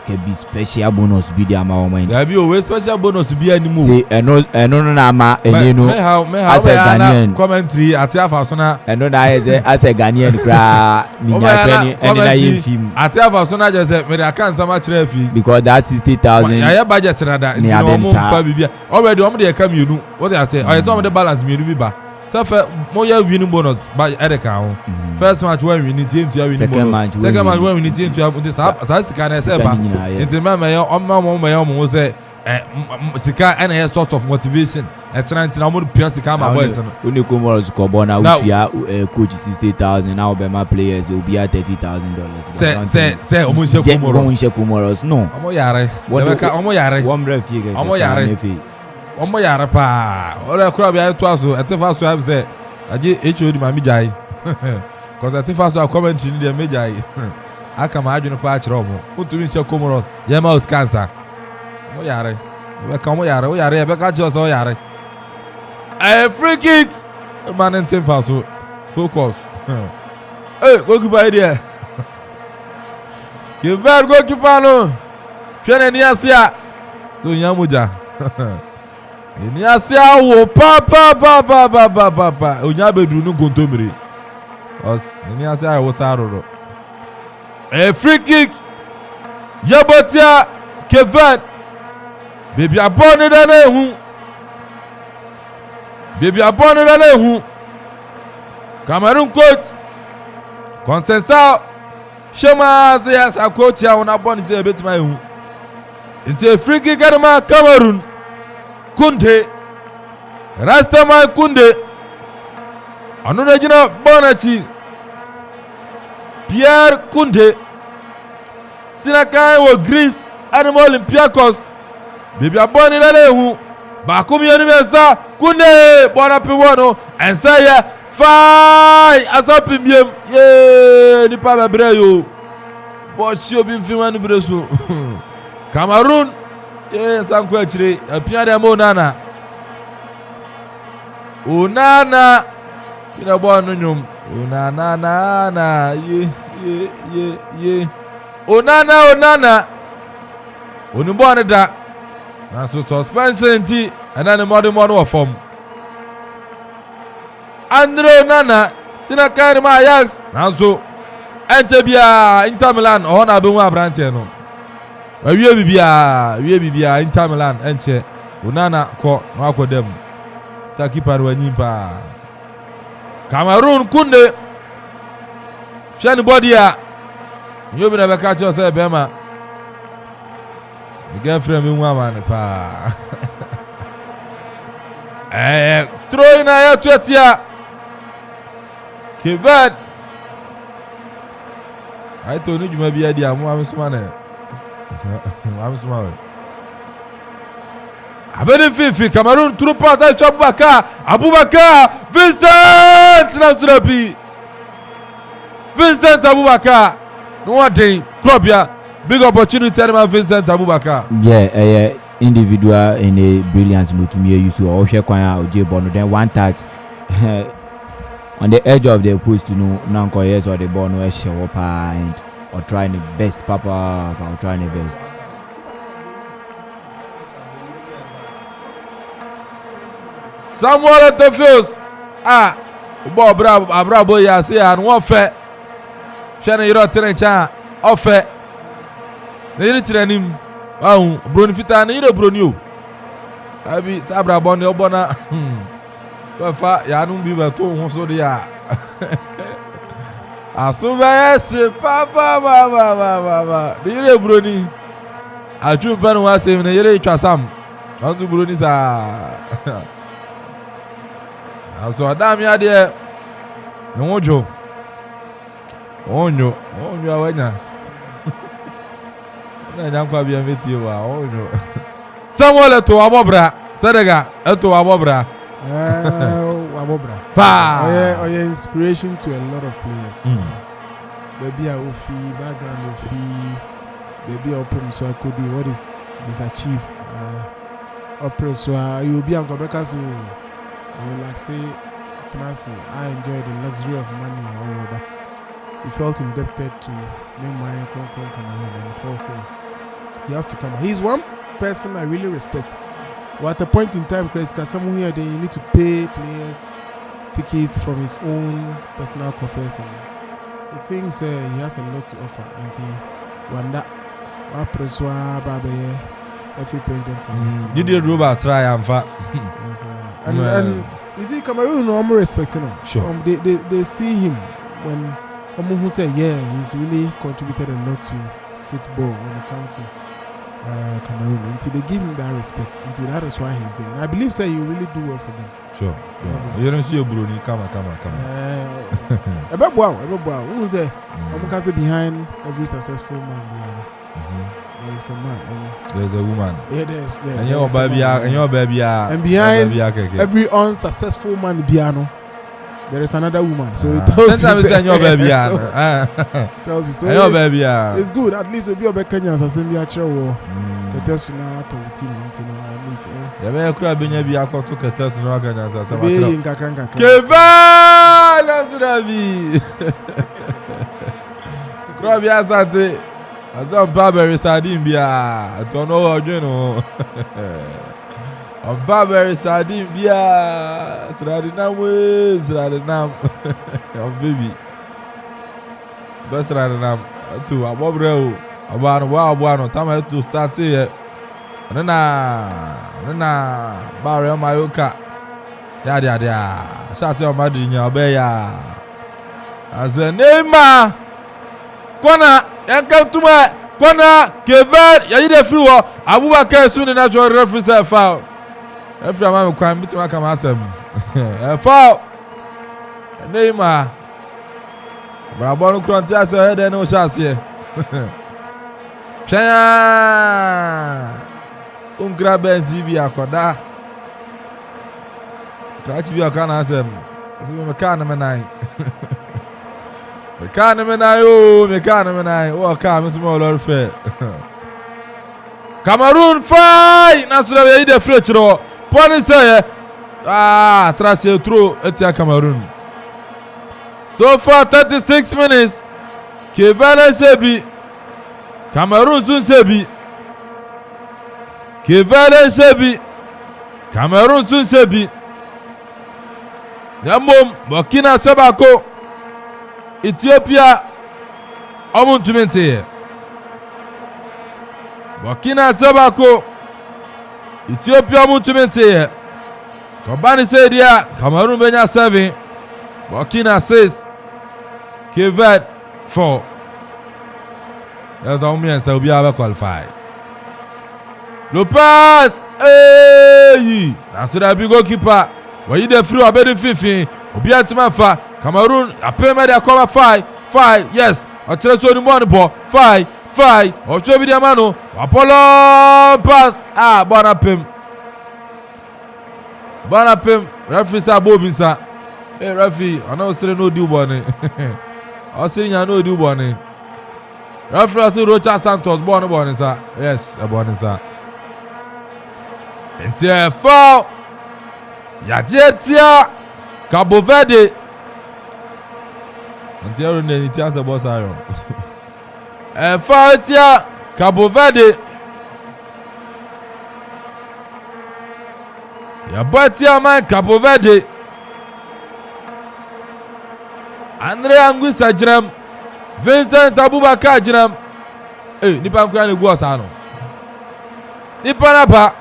Can be special bonus be the amount. There be always special bonus to be anymore. See, no, ma, and you know, as a Ghanaian commentary at Yafasona, and no, as a Ghanaian cry, and I film at Yafasona just said, I can't so much refi because that's 60,000. I have budget rather. Already, I'm the come you know what I say. I told the balance me to be back. So, more winning bonus by Erika. First match when we need to have second match when we need to have this. As can I say, into my mayor was a Sika and a source of motivation. A trying to now pierce the camera boys. When you come to Cobona, now coach 60,000, now by my players will be at $30,000. Say, almost Comoros. No, Omoyare. One refugee. Omo yare pa ora kura bia to aso etefa so have say aje HOD ma mijai cause etefa so comment ni dey mijai aka ma adwene pa akere omo utumi nche Comoros ye ma us cancer omo yare be ka omo yare o yare be ka je so yare free kick man etefa so focus goalkeeper there ke ver goalkeeper no hwene ni asia to nyamuja Ni asia wo pa onya bedru no gontomire os ni asia wo saroro free kick yabotia Kevin baby abone da na ehu Cameroon coach consensus shema say coach ya wona bone say betima ehu inte free kick adama Cameroon Kunde Rastaman Kunde Anuna jina Bonachi Pierre Kunde Sinakai wo Greece Animal Olympiacos Bibi aboni lalehu Bakumi yanimesa Kunde Bona piwono Ensaya Fai Asapi miem Ye Nipa mebreyo Boshio bimfima nibresu Cameroon sanku achire apia de mo nana onana ina bo anonyum onana na ye onana onimbo ne da na so suspension ti ana ne modern of form Andre onana sina kairi ma Ajax na so ente bia Inter Milan o na be hu abrante no wie bibia Inter Milan enche onana ko na akodem ta keeper wanyimpa Cameroon Kunde Fiani body a yobi na be catch us say bema the girlfriend me nwa man pa throw in a twetia Kevin I told you maybe idea amu amsuma na Abedin Fifi Cameroon through pass Abubakar Vincent Nasurabi Vincent Abubakar no one day Krobia big opportunity man Vincent Abubakar individual in a brilliance no to me use or share kwanya oje ball then one touch on the edge of the post to know nanko yes or the ball no show up and or trying the best papa or trying the best Samuel at the fields Bob Abrabo ya say and one fair Shana Yoro Terecha offer na yiri tiranim broni fita na yiri broni abi sabra boni obona fa ya nu bi ba to ho so de ya asuba yes pa yiri broni aju pa no ase na yiri twasam antu broni sa aso adam ya de no wojo onyo awanya na nyankwa bia meti wa onyo Samuel to abobra Sedega to abobra abobra pa oye inspiration to a lot of players baby a ofi background ofi baby open so could do what is achieved opera so you be an Gobeka so I will like say I enjoy the luxury of money but he felt indebted to Cameroon and he felt say he has to come out. He's one person I really respect. But at a point in time, Chris, someone here, then you need to pay players tickets from his own personal coffers, and he thinks he has a lot to offer. And he wanda wapreswa babe FA president for Didier Drogba try and fa. Yes, and you see, Cameroon no more respecting him. Sure. They see him when someone who say he's really contributed a lot to football when it comes to Cameroon. Until they give him that respect, until that is why he's there. And I believe he will really do well for them. Sure. You don't see your Bruni. Come on. Who say behind every successful man there is a man and there's a woman. Yeah, there's and your baby and behind every unsuccessful man piano there is another woman. So it tells you your baby tells you so your baby it's good. At least you'll be a Kenyans as in the war. At least yeah, very crab in your to Ketes no Kenyans as Keva as a Barbary sardine beer. I don't know how you know. A Barbary sardine beer. Sradinam ways, Radinam. Baby. Best Radinam. To a Bob Row. About a wild one. Time to start here. Nana. Barry on my oka. Yeah. Shots your mother in your bay. As a name, Kona. Come to my corner, Kevin. You need a free war. Abubakar soon in natural reference a foul. Every man will come between my come a foul. Neymar. But I want to contest your head and no shots here. China. Grab Zibia Koda. Cratch be a can answer. I see me can nine. Mekana oh come small or fair. Cameroon fight. Nasra we the French ro. Police trust you through it's Cameroon. So far 36 minutes. Kevin Sebi. Cameroon soon Sebi. Kevin Sebi. Cameroon soon Sebi. Yamom Burkina Faso. Ethiopia Omuntumente Burkina Faso Ethiopia Omuntumente Kobani said dia Cameroon benya 7 Burkina 6 Cape 4 That's how me and Saudi Arabia qualify Lopez that's the big goalkeeper when you the free abedi 15 obi atmafa Cameroon apema dey cover 5 yes ochire so ni one ball 5 ocho bi dey mano apollo pass bona pem referee sa bobisa referee ana osire no di ubone osire nya no di ubone referee so Rocha Santos bona sa yes bona sa it's foul Yajetia Cabo Verde Until you tell the boss iron. Fatia Cabo Verde Yabatia man Cabo Verde Andre Anguissa Jram Vincent Abubakar Jram nipa nkwa ne go sa no nipa na ba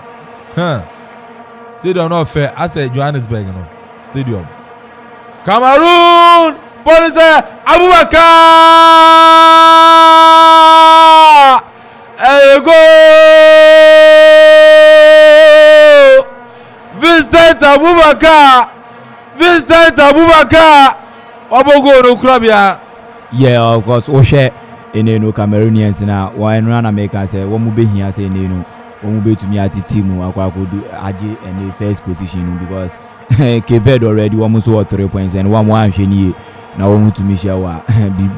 stadium no fair as Johannesburg no stadium Cameroon Police Abubakar go Vincent Abubakar Obogo no Krabia. Yeah, of course. Oshe ene Cameroonians na one run American say one move here say no one move to me at the team akwa do aje any first position because Keved already almost 3 points and one hwenie na one to me share wa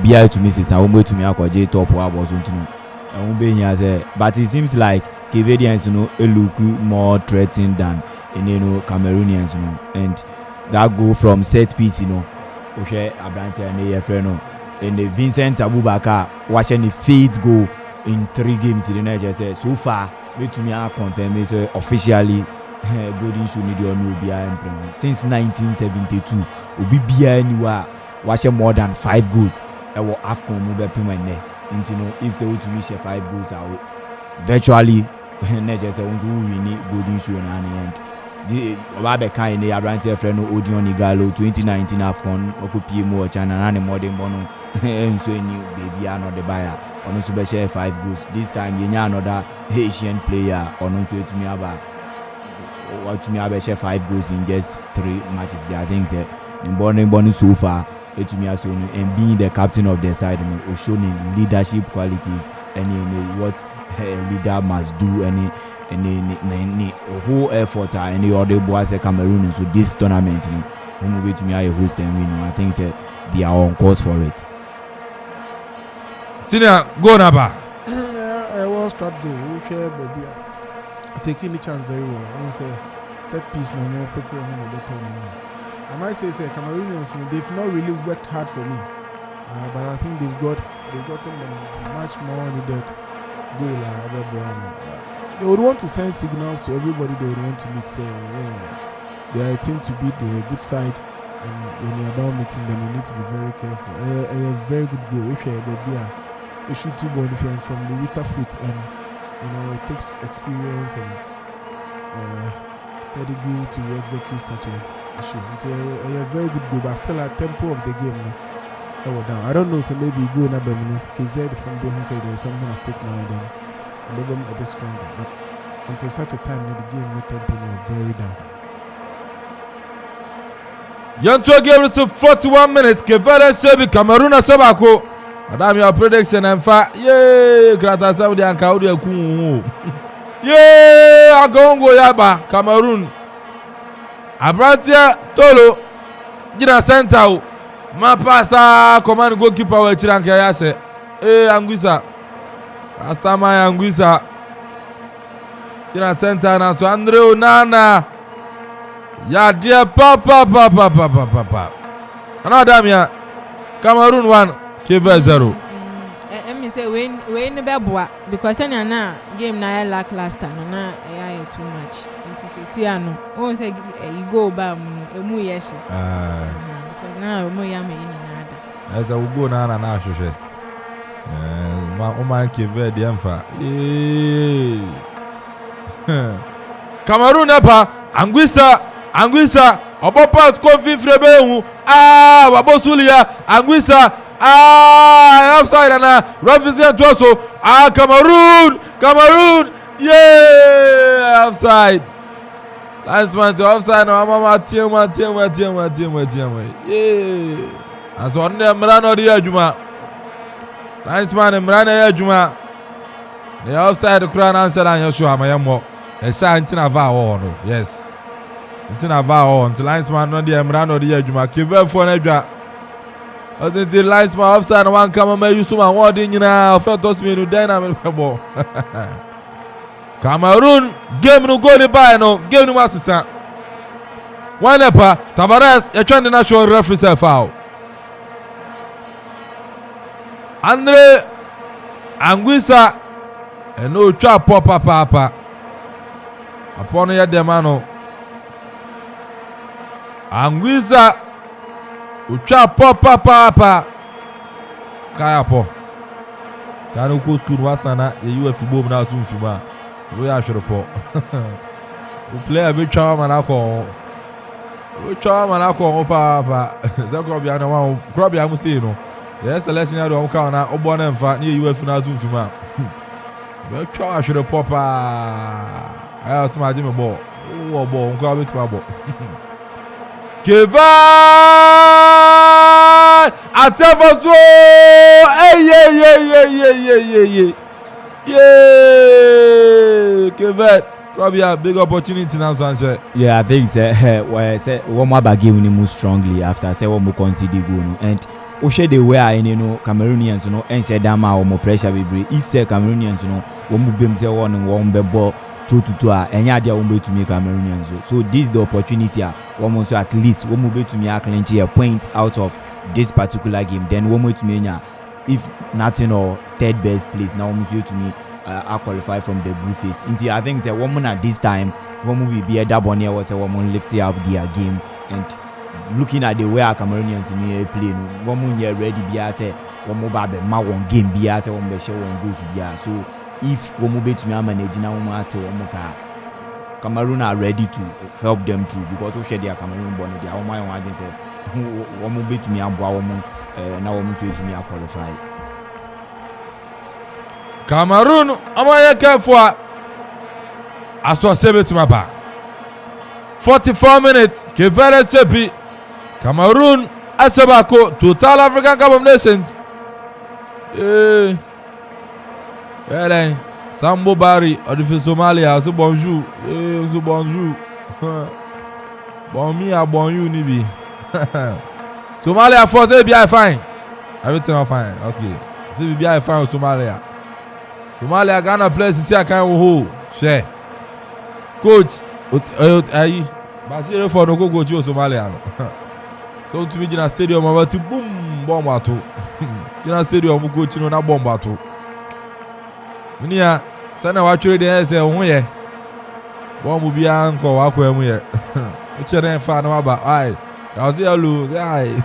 bia to me sisan one to me akwaje top wa boss ntino one be here say but it seems like Kevedians look more threatening than Cameroonians and that go from set piece Oshe Abrantia and Yefreno and Vincent Abubakar watching the feed go in 3 games in the night. Just say so far me to me I confirm it officially golden shoe need your new BIM since 1972 obi bia anywhere watch more than 5 goals e wo AFCON mo be pin when you know if say to me share 5 goals out virtually just say we win golden shoe na end the oba kind the Abrante friend no Odion Igalo 2019 AFCON okopie mo China na more than bono enso ni baby another buyer ono so be share 5 goals this time you another Haitian player ono so to me about what to me I share 5 goals in just 3 matches there. I think that in born so far it to me as and being the captain of the side or showing leadership qualities and what a leader must do any whole effort any other boys Cameroon so this tournament on the way to me I host and win. I think that they are on course for it. Senior go Naba. I was start go we share baby taking the chance very well. I say set piece no more people on the better no. I might say Cameroonians they've not really worked hard for me, but I think they've gotten the much more needed goal. They would want to send signals to everybody they would want to meet, saying they are a team to beat, they are a good side, and when you're about meeting them, you need to be very careful. A very good goal. If you're a baby, you shoot 2 balls if you're from the weaker foot, and you know it takes experience and pedigree to execute such a issue. It's a very good goal, but still at tempo of the game. Down. I don't know, so maybe go na bemino. Verde from who say there is something at stake now and then. Maybe I'm a bit stronger, but until such a time, the game no tempo very down. Yanto game is 41 minutes. Verde Sebi Cameroon Sabako. Madam, your prediction and fa. Yay, Grata Saudi and Kaudi Kumu. Yay, Agongo Yaba Cameroon. Abratia Tolo. Jina Sentau. Mapasa command goalkeeper we chiranke yase. Anguissa. Rastama Anguissa. Jina Senta na so Andre Onana. Ya dia papa. Another mia. Cameroon 1, Cape 0. Let me say we in the beboa because any na game na lackluster no na too much. It's no. O say you go ba emu yeshi. Because now we yam in nada. As I will go na hwehwe. O man Cape de emfa. Cameroon epa Anguissa obo pass konfi frebehu wabosulia Anguissa offside and represent also Cameroon yeah offside last man to offside no mama team yeah and so on the mrano di adwuma last man mrano ya adwuma the offside crown answer and show amayemo e sha ntina va no yes ntina va until last man no di mrano di adwuma Kivu for na adwa as the last man offside one come me use my word in na first me no dynamic ball Cameroon game no goal by no game no masisa one epa Tavares e trying the national referee say foul Andre Anguissa e no twa papa upon ya demano Anguissa ucha papa kaya po kanu ko school wasana e UF bom na so mfima so ya hwere po o player be twa mana ko papa zako bia na wa kro bia mu sei no the selection ya do ka na obo na mfa na UF na so mfima be twa hwere po pa aya so ma je me ball wo ball nko abetu ball Keva Atefoso yeah Keva probably a big opportunity now so yeah I think say one more bag game move strongly after say one more concede goal and o share the way Cameroonians and say that more pressure be if say Cameroonians one move them say one be ball 2-2 enya dia won to make Cameroonians so this is the opportunity one so at least one move to me a point out of this particular game then one to me if nothing or third best place now almost you to me I qualify from the group phase. Until I think say woman at this time one will be a double near was a woman lifting up their game and looking at the way our Cameroonians in here play no woman here ready be I say one more babe ma one game be I say one be share one goals be so if one more bet me manage now one at one more Cameroon are ready to help them through because we share their Cameroon born their own mind one say one more bet me and one now one say to me I qualify. Cameroon, am I careful? I saw Sebi to my back. 44 minutes. Verde Sebi. Cameroon, Asabako, Total African Cup of Nations. Well, Sambo Barry, or the Somalia, so bonjour. So bonjour. Bon me, a bon you, Nibi. Somalia for Sebi, fine. Everything are fine. Okay. Sebi, fine, Somalia. Somalia Ghana players see I can't hold. Share. Coach, Basire for no go coach Somalia. So to me in a stadium about to boom bomb battle. In a stadium coach no na bomb battle. Nia, sana watching the say oh yeah. Bomb bi anko wa kwa mu ye. Chere fa na ba ai. I was here lose ai.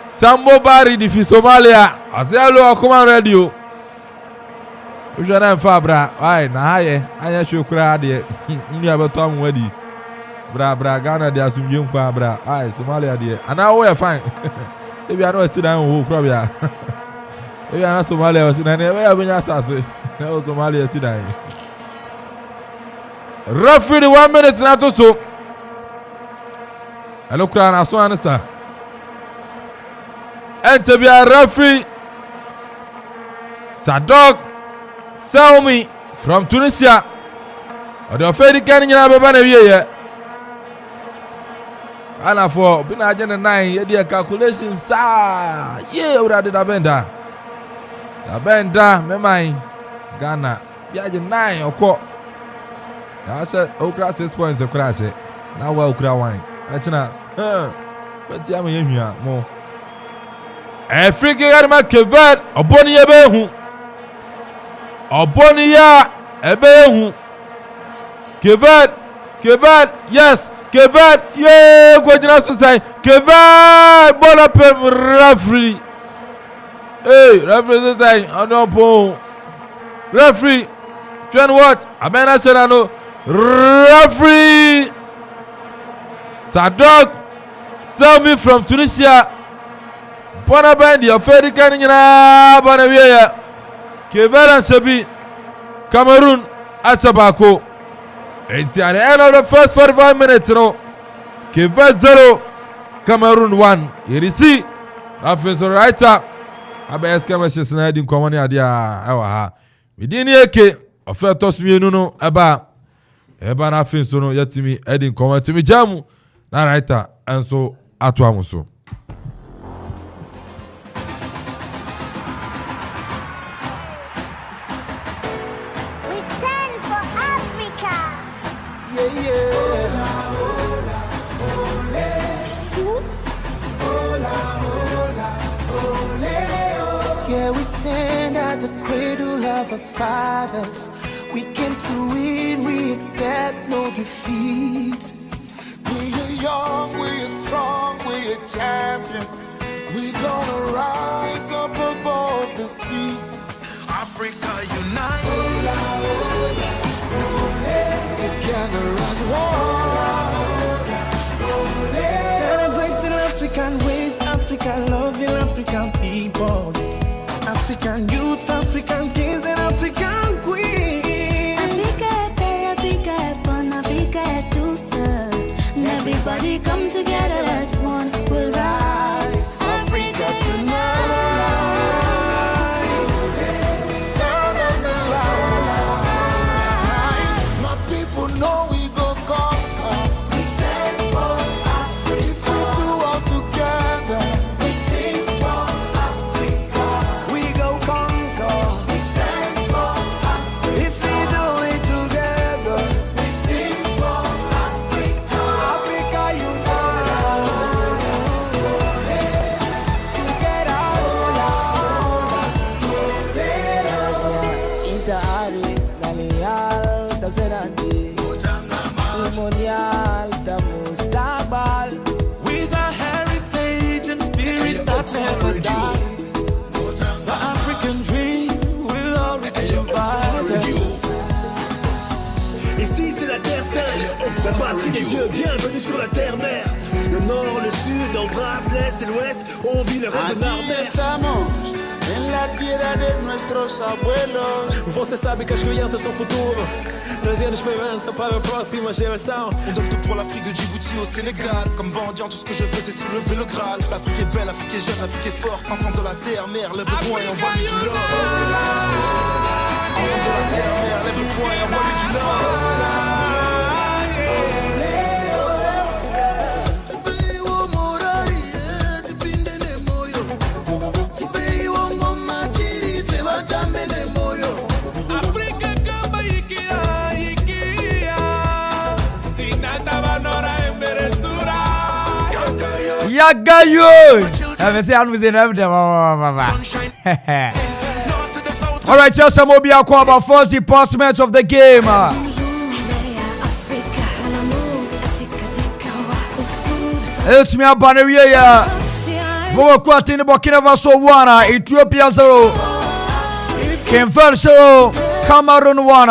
Sambo Bari di fi Somalia. Azelo akoma radio. Ujana Fabra, aye, na haye, anya shukura de, ni abeto am wadi. Bra Ghana de asumdwe kwa bra, aye, Somalia de. Ana we fine. Ebi ana si dan wo kro bia. Ebi ana Somalia we si dan, e we abenya asase. Na Somalia si dan. Referee 1 minute na to so. Alo kra na so ansa. Ente bia referee Sadok Salmi from Tunisia. Or the Verde can you have a banner here? And for being a general 9, your calculations, sir. Yeah, we are the bender. The bender, me mind. Ghana, Biaja 9 or court. I said, oh, class 6 points of crash. Now, well, crowd wine. Actually, let's see how many more. And freaking out of my Kevin, or Bonnie Abehu. Obonia Ebehu. Kevad, yes, Kevad, yeah, go to society. Kevad, Bonapem referee. Hey, referee say, I know bon. Referee, train what? Amena said I know. Referee Sadok, sell me from Tunisia. Bonabend, your Verde can you know, Bonavia. Kevad and Sebi, Cameroon, Asabako. It's at the end of the first 45 minutes, you know. Kevad 0, Cameroon 1. Here you see, that's the right up. I be asking my sister, I didn't come on here. We didn't hear of first toss me, no, about nothing, so no, yet to me, I didn't come to me, Jamu, na right up, and so at Wamuso. Fathers, we came to win, we accept no defeat. We are young, we are strong, we are champions. We gonna rise up above the sea. Africa unite, together as one. Celebrating African ways, African loving African people. African youth, African kings and African queens. Africa est belle, Africa est bonne, Africa est douce. And everybody come together as one, we'll rise. Africa tonight. Sound of the line. My people know we go conquer. We stand for Africa. If we do all together, We sing for Africa. We go conquer. We stand for Africa. if we do it together, We sing for Africa. Africa unite. La patrie des dieux, bienvenue sur la terre-mère. Le nord, le sud, embrasse l'est et l'ouest. On vit le rêve de Narbert. En la tierra de nuestros abuelos. Você sabe que as crianças são futuro, trazendo esperança para a próxima geração. On donne tout pour l'Afrique de Djibouti au Sénégal. Comme mendiant, tout ce que je veux c'est soulever le Graal. L'Afrique est belle, l'Afrique est jeune, l'Afrique est forte. Enfant de la terre, mère, lève le poing et envoie-lui du love. Enfant de la terre, mère, lève le poing et envoie-lui du love. Yagayo! I say I'm within everything. Alright, just some Mobia about first department of the game. It's me a Banaria. Bokwati in the Burkina Faso 1, Ethiopia 0. Cameroon 0, Cameroon 1.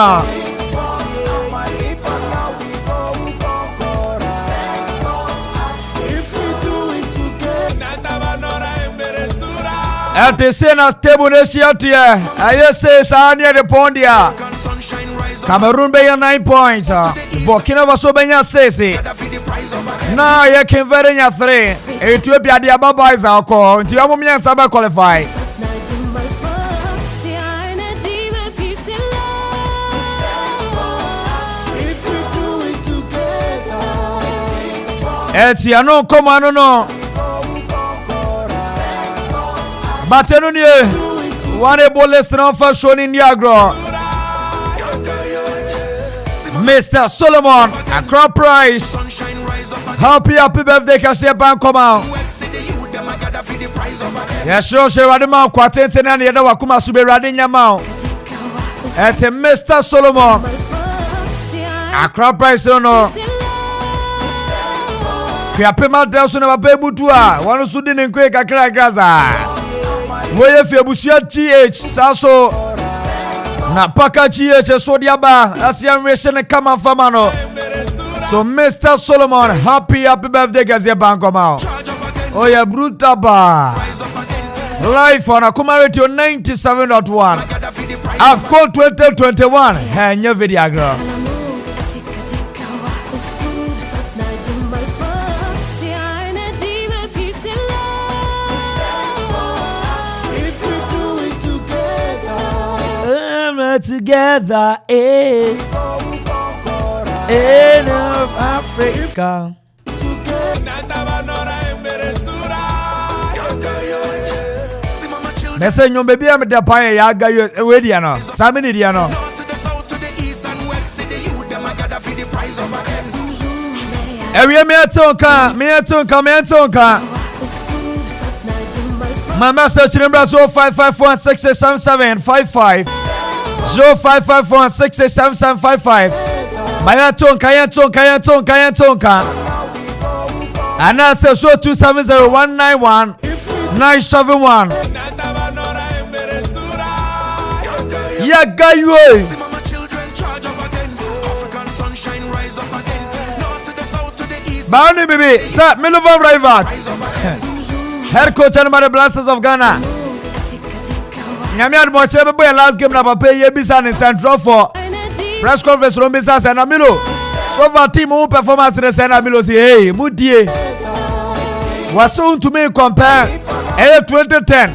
At the same stable nation here, I say near the pond here. Cameroon by 9 points. Burkina Faso by 6. Now you can very 3. Ethiopia the Ababa is our call. Until you have Saba qualify. Etiano come on no. Batenunye, one a ball less than for shown in Niagara. Mr. Solomon, a crop price. Happy birthday, Cassia come out. Yes, sure, she ran him out, Quatent and the other Wakuma Sube Radin Yamau. At Mr. Solomon, a crop price, no. Piapema Delson of a Bebutua, one who stood in quick a crack gaza. Where if you bushia GH Saso na paka GH so diaba as young racing come on famano. So Mr. Solomon, happy birthday Gazia Bankoma. Oh yeah, Brutaba. Live on a commemorative 97.1. AFCON 2021. Hey, new video girl. Together in Africa. Mese nyom baby am da pan ya ga we dia no samini dia no Area me atonka my message number 0551667755 0551667755 Kayantonka and that's a show 270191971 Yagayo Bounty baby sir Milovan Rivat head coach and the Blasters of Ghana. Nyamiad Mochebe boy last game na papa ye bisa in Central for press conference from bisa and Amilo. So far team who performance in Sena Amilo say hey mudie. Was soon to me compare 2010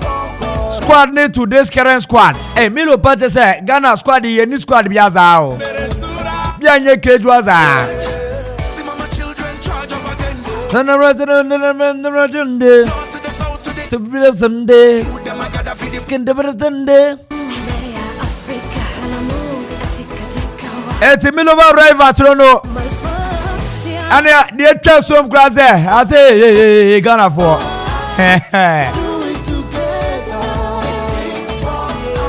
squad need to this current squad. Hey Milo Pache say Ghana squad ye ni squad biaza o. Bia nye krejuaza. Sunday. It's a Milova rival Toronto. And the tell some grass there. I say, hey, Ghana for.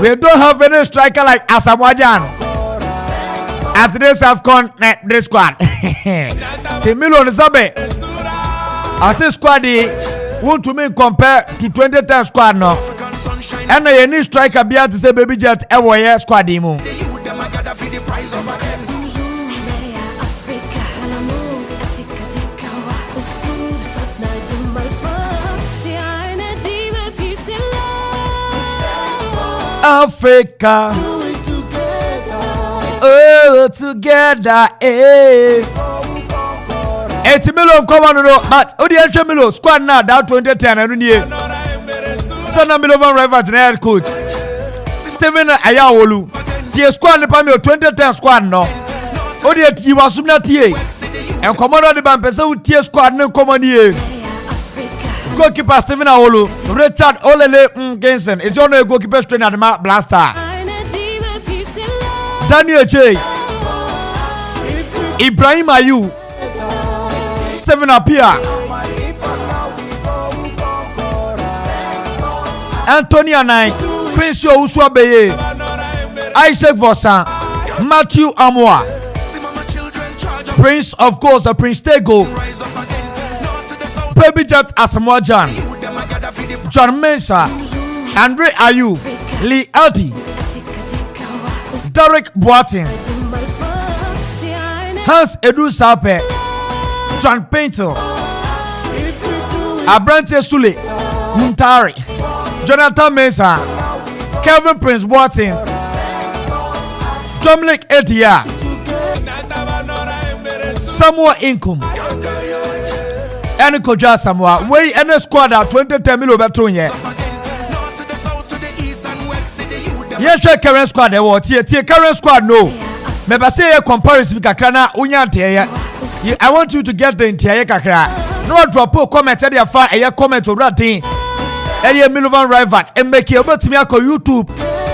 We don't have any striker like Asamoah. At this AFCON this squad. The Milo Zabe. I say squad want to make compare to 2010 squad no. And any striker be to say baby jet ever squad mu. Africa. Oh, together, eh. 80 million come on, but Odiacha Milo squad now down 2010 and year. Sana Milovan Rival General Coach Steven Ayawolu. The squad the Pamio 2010 squad no. Odiat you was not here. And Commander the Bampesa Tier squad no common year. Goalkeeper Steven Ayawolu, Richard Olele Gensen is your goalkeeper trainer at the Blaster. Daniel J. Ibrahim Ayu. Stephen Apia. Anthony Anai. Quincy Uswabeye. Isaac Vosan. Matthew Amwa. Prince of course, Prince Tego. Baby Jet Asamoah John Mensah. Andre Ayu. Lee Aldi. Derek Boatin, Hans Edu Sape, John Painter, Abrante Sule, Muntari, Jonathan Mensah, Kevin Prince Boatin, Dominic Etia, Samuel Inkum, and Koja Samoa. Way and a squad at 2010 million betonye. Yes, current squad. They were current squad. No, maybe say a comparison with Kakrana Unyante. I want you to get the entire Kakra. No drop a comment at your fire. A comment or rating. A Milovan Rival and make your bet me on YouTube.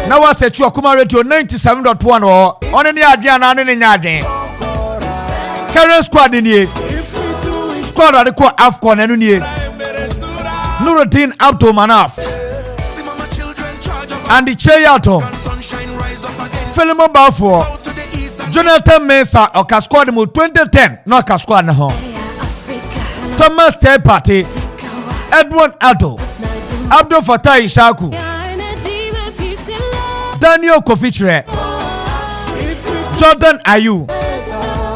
Now I said you are coming radio 97.1 or on any idea and any idea. Current squad in here. Squad at the core Afcon and in here. Nuruddin Abdul Manaf. And the Chayato Philemon Balfour Jonathan Mensah or squad mu 2010 no squad na ho Thomas Third Party Edwin Addo Abdul Fattah Ishaku Daniel Kofichre Jordan Ayu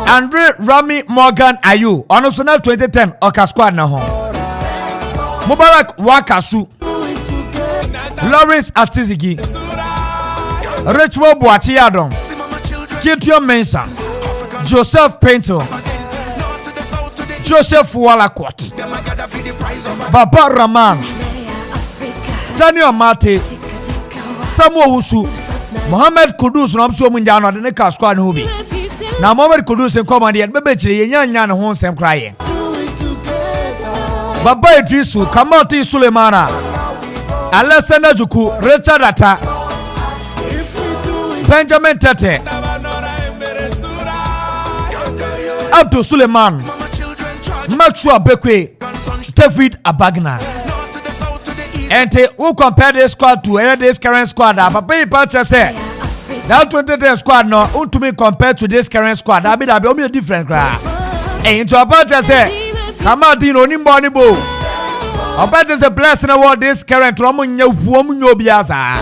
Andre Rami Morgan Ayu on 2010 or squad na ho Mubarak Wakasu Lawrence Atizigi Richmond Boachi Adom Kitio Mensah Joseph Painter Joseph Walakwat Baba Rahman Daniel Mate Samuel Wusu Mohammed Kudus Namso Munjano de Nika Squad Hubi Now Mohammed Kudus and command yet Bebechi Yan home sem crying Baba Idrisu Kamati Sulemana Alessandra Juku, Richard Atta, Benjamin Tete, Abdul Suleiman, Maxwell Bekwe, David Abagna. And who compare this squad to this current squad? But pay patch say that 2010 squad no to me compared to this current squad. That be a different crowd. And to a patch say, Kamadino Nimbonibo. I bet it's a blessing award this current Romunya woman no biaza.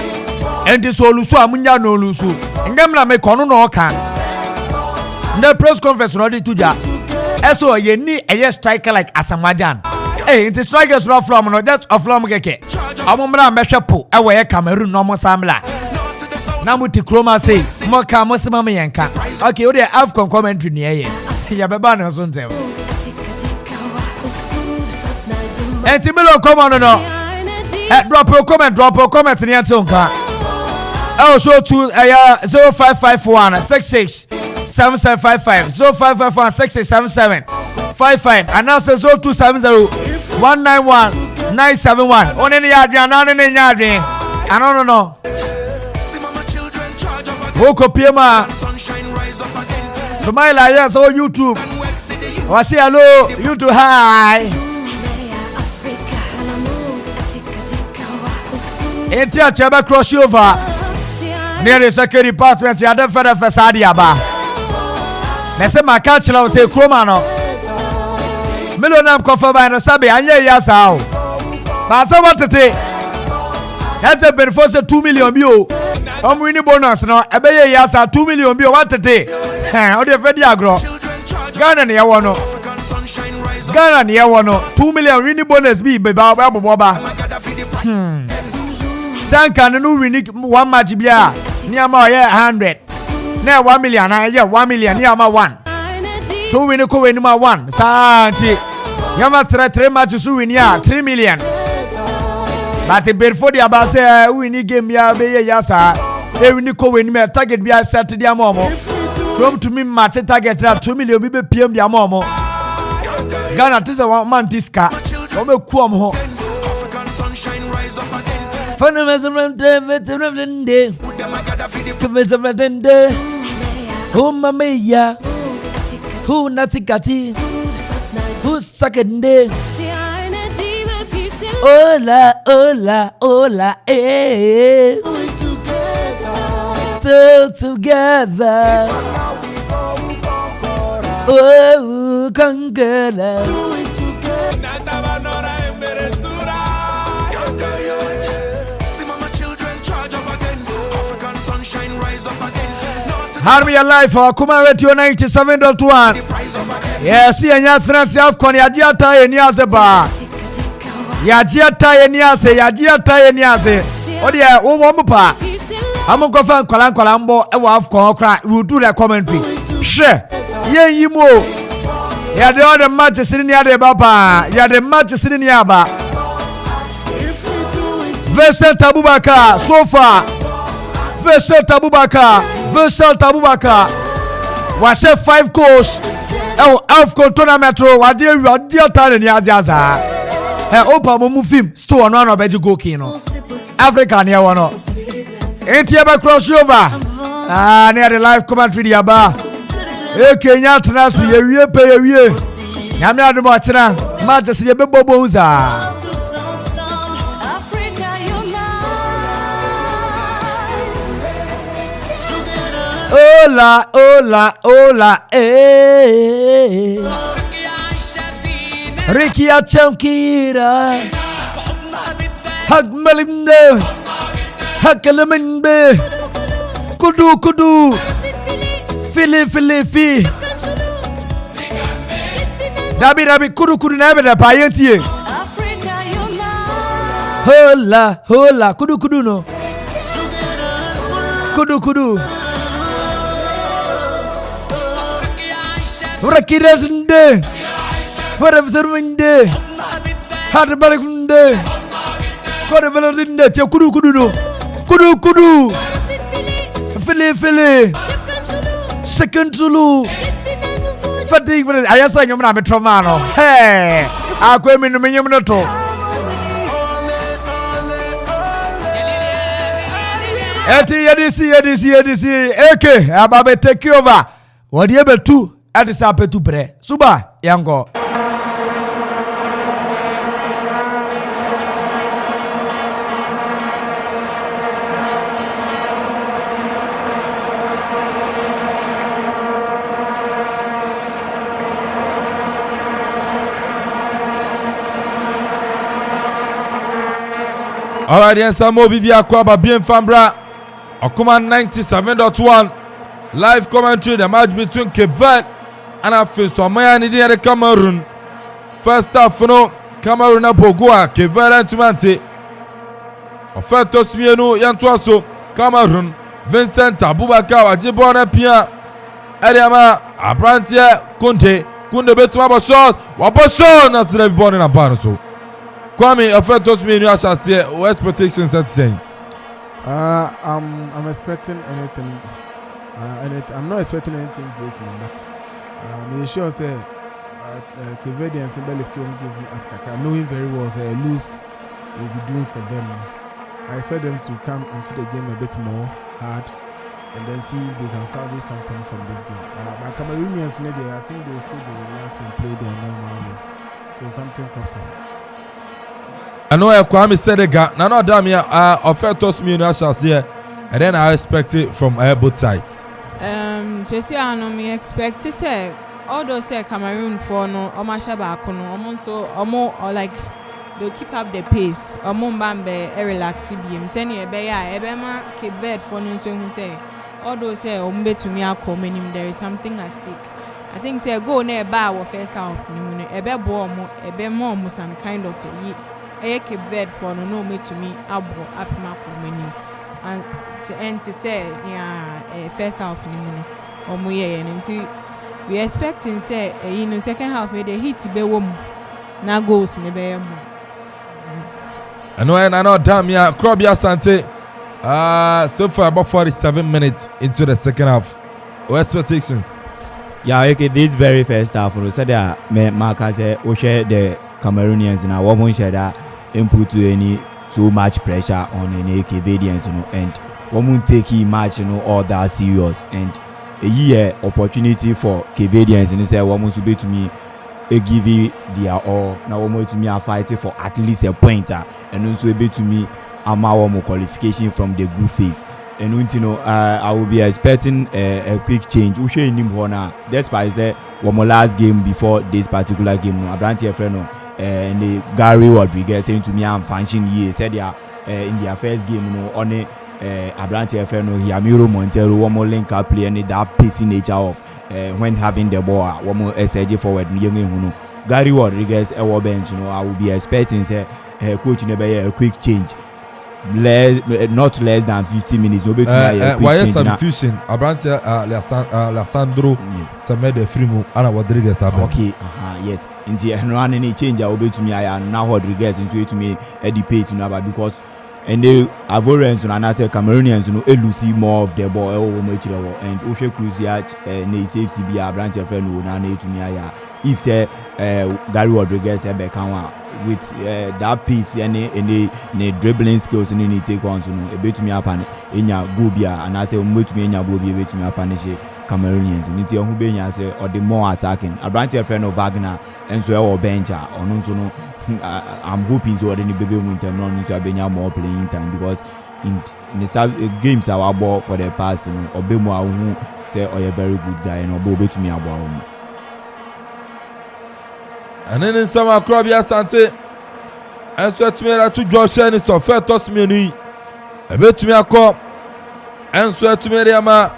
And this Olusu Amunya no Lusu. And Gamla make on no can. The press conference ready to ja. So you need a striker like Asamoah. Hey, the strikers not from no that's a from Geke. Amumra Meshapo, away Cameroon no more Samla. Namuti Chroma says, Moka Mosimama Yanka. Okay, you have Afcon commentary near you. Yababana Sunday. And Timilo, come on, no. Drop a comment in your tongue. Also to 0551 66 7755 0551 6677 55 and now says 0270 191 971 on any yard and on any yard. I don't know. Woko Pima so my liars on YouTube. I say hello, YouTube hi. Intia Chaba cross over near the security department. You had a further Fasadia bar. Let's say my catch now say Cromano Millionam cover by the Sabi and yes how. But so what today? That's a bit for 2 million view. I'm winning bonus now. I bet yes 2 million view. What today? How do you fed Yagro? Ghana near one. Ghana near 1 2 million winning bonus be Baba. Sanka no win one match bia. Niama 100. Na 1 million na 1 million niama 1. 2 win ko win ma 1. Santi. Yama 3 matches win ya 3 million. But before the abase win game ya be ya sa. E win ko win me target bia set dia momo. From to me match target 2 million be PM dia momo. Ghana tisa one man diska. Ome kuom ho. Who Mamaya, who Natikati, who Sakande, Ola, Ola, Ola, eh, still together, oh, Kangala. Harvey alive for Kuma Radio 97.1. Yes, ya France AFCON yajiata yeniazeba. Yajiata yeniaze. Odi wo mpa. Amunko fan kola mbo e wa AFCON okra. We will do the commentary. She. Yen yimo. Ya de all the matches ni ade baba. Ya de matches ni aba. Vincent Abubakar so far. Vincent Abubakar was 5 goals. AFCON tournament wadia tare ni aziaza. Opa mo film store no na beji go kino. Africa ne wono. Enti eba crossover. Ne the live commentary dia ba. Kenya tenasi yewie pe yewie. Nyame adom achira. Matches ye bebobo uza. Ola, eh. Rikia Chankira Hagmalimde Hakalaminde Kudu Fili Dabi kudu nabe da payentie Hola kudu no Kudu Rakirende Farabzerwinde Hadbalinde Korevelinde kudu no Kudu Fili Second Zulu Fatigue ayasa nyomna metromano hey akwemi no menyomno to eti yedisi eke ababe take over wodi ebetu adisa apetu bre suba yango. Alright, yes, Samo Bibi Akwaba bien Fambra. Okuma 97.1 live commentary the match between Cape Verde and Afisomaya Nidi and Cameroon. First half, no Cameroon Abogoa, Cape Verde and Tumante. Ofeto Smienu Yantuaso, Cameroon, Vincent Abubakar, Wajibona Pia, Ariama, Abrantia, Kunde Betuma Bashot, Wabashot, that's the born in a barnaso. Kwame, Ofeto Smienu, I shall say, what expectations at saying? I'm expecting anything. I'm not expecting anything great, man. But I'm sure say Cavadians and Belif to give me up. I know him very well. Say lose will be doing for them. I expect them to come into the game a bit more hard and then see if they can salvage something from this game. My Cameroonians, I think they will still be relaxed and play their normal game till something pops up. I know Kwame Sedega. Now, no damn here. Offertos me no shall see, and then I expect it from both sides. Jesse, I know me expect to say all those say Cameroon for no Omashaba Kono, so or like they'll keep up the pace. Bambe relax BM. Send you a beya, Ebema, Cape Verde for no so who say all those say Ombe to me are coming him. There is something at stake. I think say go near bar or first half. Ebe more some kind of Cape Verde for no me to me abo apima many and to end to say first half ni until we expecting say second half the hit be wom na goals ni be mu and I know damn yeah Krobia Sante so far about 47 minutes into the second half. What expectations? Yeah, okay, this very first half we said that Marcus we share the Cameroonians now won't share that input to any too much pressure on any Canadians, and we won't take match all that serious, and a year opportunity for Canadians and say one to be to me give you their all now one to me are fighting for at least a pointer and also be to me our qualification from the group phase. And I will be expecting a quick change. We show him honor. Despite that, one more last game before this particular game. No, Abranti Efreno and Gary Rodriguez saying to me, "I'm function here." Said in their first game, on Abranti Efreno, Yamiro Montero, one more link up play and that pacing nature of when having the ball, one more SJ forward. Gary Rodriguez, a bench. I will be expecting say coach never a quick change. Not less than 50 minutes. Why is substitution? Abrante Alessandro Samed Frimo and Rodriguez. Okay, yes. In the run any change, I will be to me. I am now Rodriguez into to me at the pace, because and they Ivorians and I say Cameroonians, Lucy more of the ball and Oshe Cruciat and save CB Abrante Freno and to me. If say Gary Rodriguez with that piece and dribbling skills and any take on a bit to me up and in your Gubia and I say much me in your Gubia bit to me up and Cameroonians and it's your Hubania say or the more attacking a branch of friend of Wagner and so our bencher or no so no I'm hoping so any baby winter non so Benya more playing time because in the games our ball for the past or be more who say or a very good guy and or bobe to me about. And then in some Krobia Sante, and so to me to Josh and so fair toss me ni a bit to me a call and so to me ama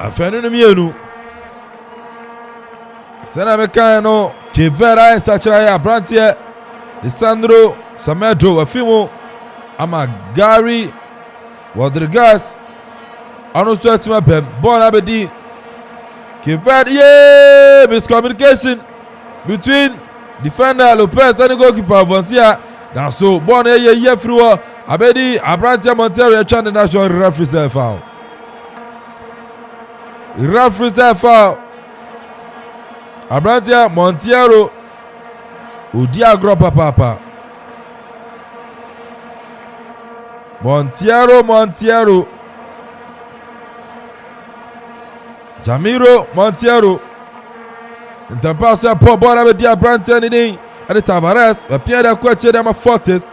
a fan in the mienu. Sena Mecano, Kivera and Sachaya Brantia, Alessandro Samedo, a Fimo, ama Gary Rodriguez, and also to my pen, Bon Abedi. Kivera, yeah, miscommunication between defender Lopez and the goalkeeper Vancia. Now so born a year through Abedi Abrante Montero trying the national referee foul. Referee foul. Abrante Montero Udiagro Papa. Montero Jamiro Montero. In the pass, poor ball with the Abrante and the Tavares. A Pierre Quache, them a Fortis,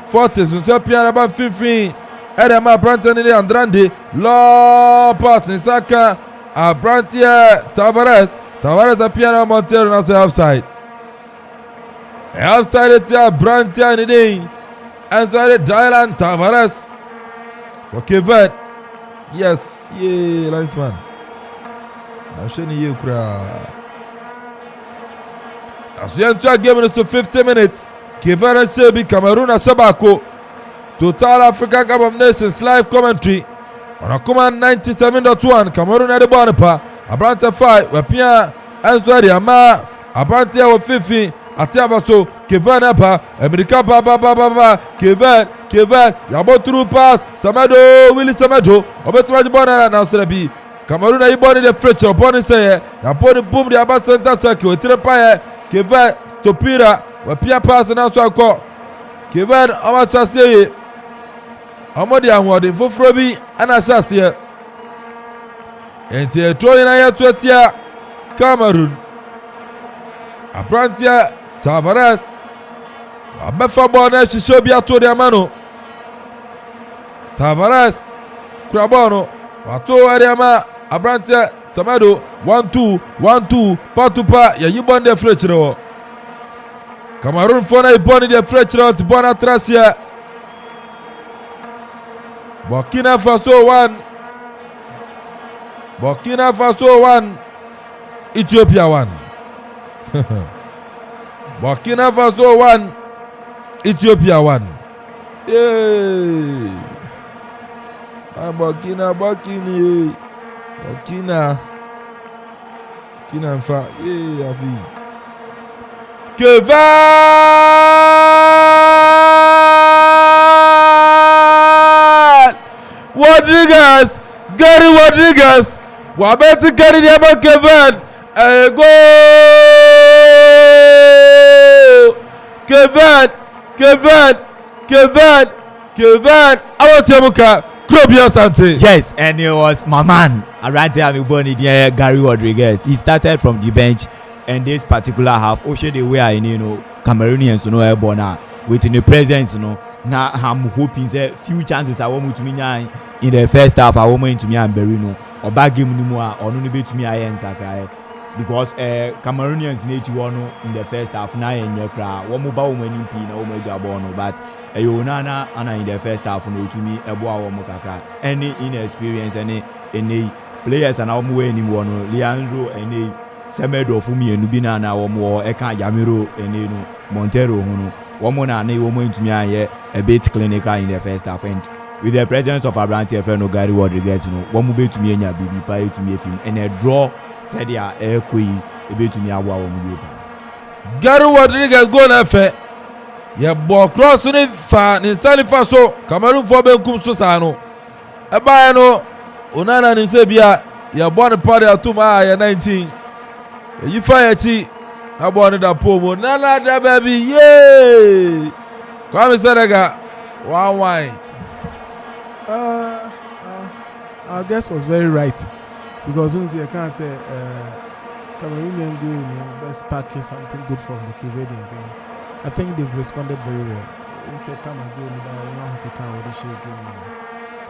so Pierre about 15. Adam Abrante and the Andrade. Low pass in Saka. Abrante Tavares a Pierre Montero and also outside. Outside it's Abrante and the inside the Dylan Tavares. For Kevin. Yes, yeah, nice man. I'm showing you crowd. As you enter game in 50 minutes, Kevin Sebi, Cameroon, Sabako, Total African Cup of Nations live commentary on a command 97.1. Cameroon at the Bonapa, Abrante 5, Wapia, Answari, Ama, Abrante with 50, Atiavaso, Kevin Apa, America Baba, Kevin, Yabo through pass, Samado, Willie Samado, Obetuaj Bona, now Serabi. Cameroon are born in the French, upon the say, upon the boom, the Abba Center Circle, Trepaya. Kevin Stopira, Wapia pass and also call Kevin Amachase Amodia Wadi for Frobi and Assasia. And the Troyana 20 Cameroon Abrantia Tavares Abefa Bona Shishobia to the Mano Tavares Crabono Wato Ariama Abrantia Samado 1-2 Patupa ya yibon de Fletcher. Cameroon fona ibon de Fletcher to Bona Tracia. Burkina Faso 1 Ethiopia 1. Burkina Faso 1 Ethiopia 1. Hey. Burkina mfa. Hey, afi. Kevin Rodriguez, Gary Rodriguez. Wabeti Gary Diama Kevin. Go. Kevin. Our Temuka. Yes, and it was my man. Around time born Gary Rodriguez. He started from the bench, and this particular half, the way Cameroonians, born within the presence, now I'm hoping that few chances I want to me in the first half. I want to me and Berino or back game no more or no be to me because Cameroonians need to in the first half now in your crowd. One mobile winning pin or major bono, but Yonana and in the first half no to me a boa mokaka. Any inexperience, any players and our winning one, Leandro and Semedo Fumi and Nubina and our more Eka Yamiro and Montero. One more and woman to me a bit clinical in the first half. And with the presence of Abrante Feno Gary Rodriguez, one move to me and your baby pie to me and a draw. Said ya queen a bit to me a Gary Rodriguez go na fe ye ball cross ni fa ni stand fa so Cameroon for ben kum so sano e ba no onana ni se bia ye born party atuma ya 19 yi fa ya ti na born da pomo nana da baby ye Kwame Saraga 1-1. Our guest was very right. Because once I can't say Cameroonian goal, best packing something good from the Cavadians, and I think they've responded very well. If you come and go,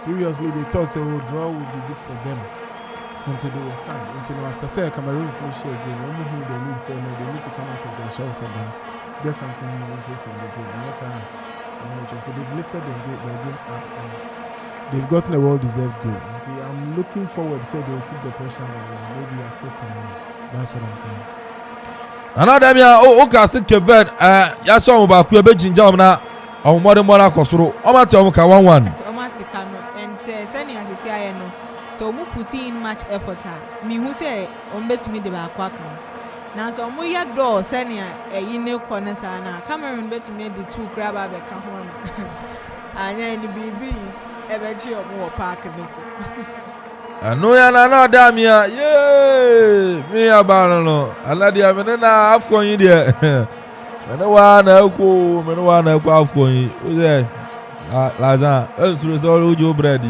previously they thought a draw would be good for them until they were stand. Until after say Cameroon finish a game, only who they need say no, they need to come out of their shells and then get something meaningful from the game. And that's how so they've lifted their games up and they've gotten a well-deserved goal. I'm looking forward. Say they'll keep the pressure on. Maybe I've saved them. That's what I'm saying. Another me o say Kevin ya so mo ba ku e be jinja na o modern mona kosoro o ma te o ka 1-1. O ma te ka no and say senior asisi aye no. So mo put in much effort me who say o betumi de ba kwa kan. Na so mo ya do senior eyi ne corner sa na Cameroon betumi de 2 grab ba ka ho. Anya ni bibi ebechi omo park this. No ya na da mi ya ye mi ya ba no aladia me na afcon yi de me no wa na ku afcon yi o se la jan esuro so ojo bread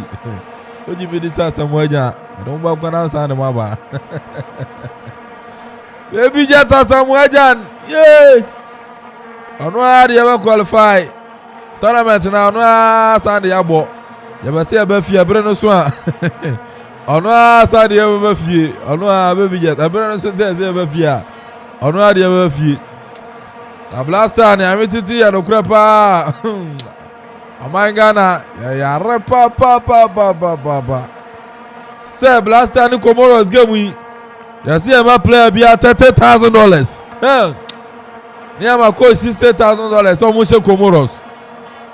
oji bi disa samuaja me don ba kwa na sa na ma ba baby jeta samuaja ye ono ari ya qualify tournament na ono stand ya bo ya ba se ya ba fia bre no so a ono stand ya ba fie ono baby jeta bre no so se ba fia ono ari ya ba fie na blaster ni amititi ya no kura pa amangana ya repa pa say blaster ni Comoros game yi ya see my player be at $30,000 ni ama coach $60,000 almost Comoros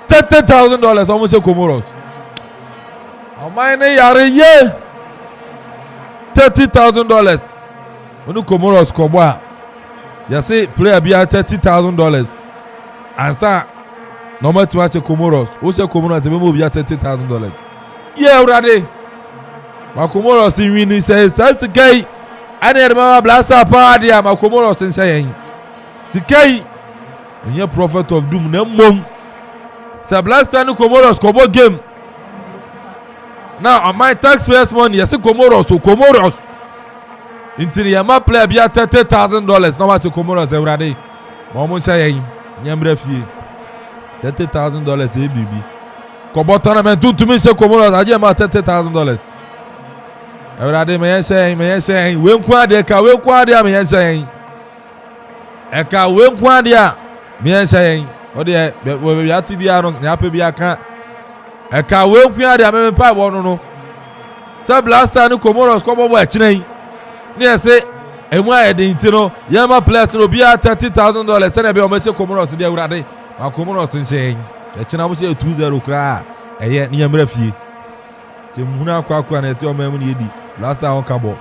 $30,000 almost Comoros amane yare ye $30,000 onu Comoros ko boa ya see player be at $30,000 ansa normal to watch Comoros o se Comoros be mo be at $30,000 yeah urade ma Comoros win say guy ani erma blaster pa dia ma Comoros nsayen sikai onye prophet of doom na mom say blaster ni Comoros ko bo game now on my taxpayers money yes Comoros intiri ya ma play bia $30,000 na watch Comoros urade ma mo nsayen nyamra fie $30,000 ABB ko bo tournament to me say Comoros aje ma $30,000 Everybody me say we nkwa de ka we nkwa de me say e ka we nkwa de me say o de we ati bia no nya pa bia ka e ka we nkwa de me pa bo no say blaster ni Comoros ko bo achiran ni say emu ayede ntino ya ma players no bia $30,000 say na be o me say Comoros de Everybody Comoros nhyɛn ɛkyena mo sɛ 2-0 koraa ɛyɛ ne yɛmmerɛ fie sɛ muhuna akwa na ɛte ɔma mu ne yɛdi last time ɔka bɔ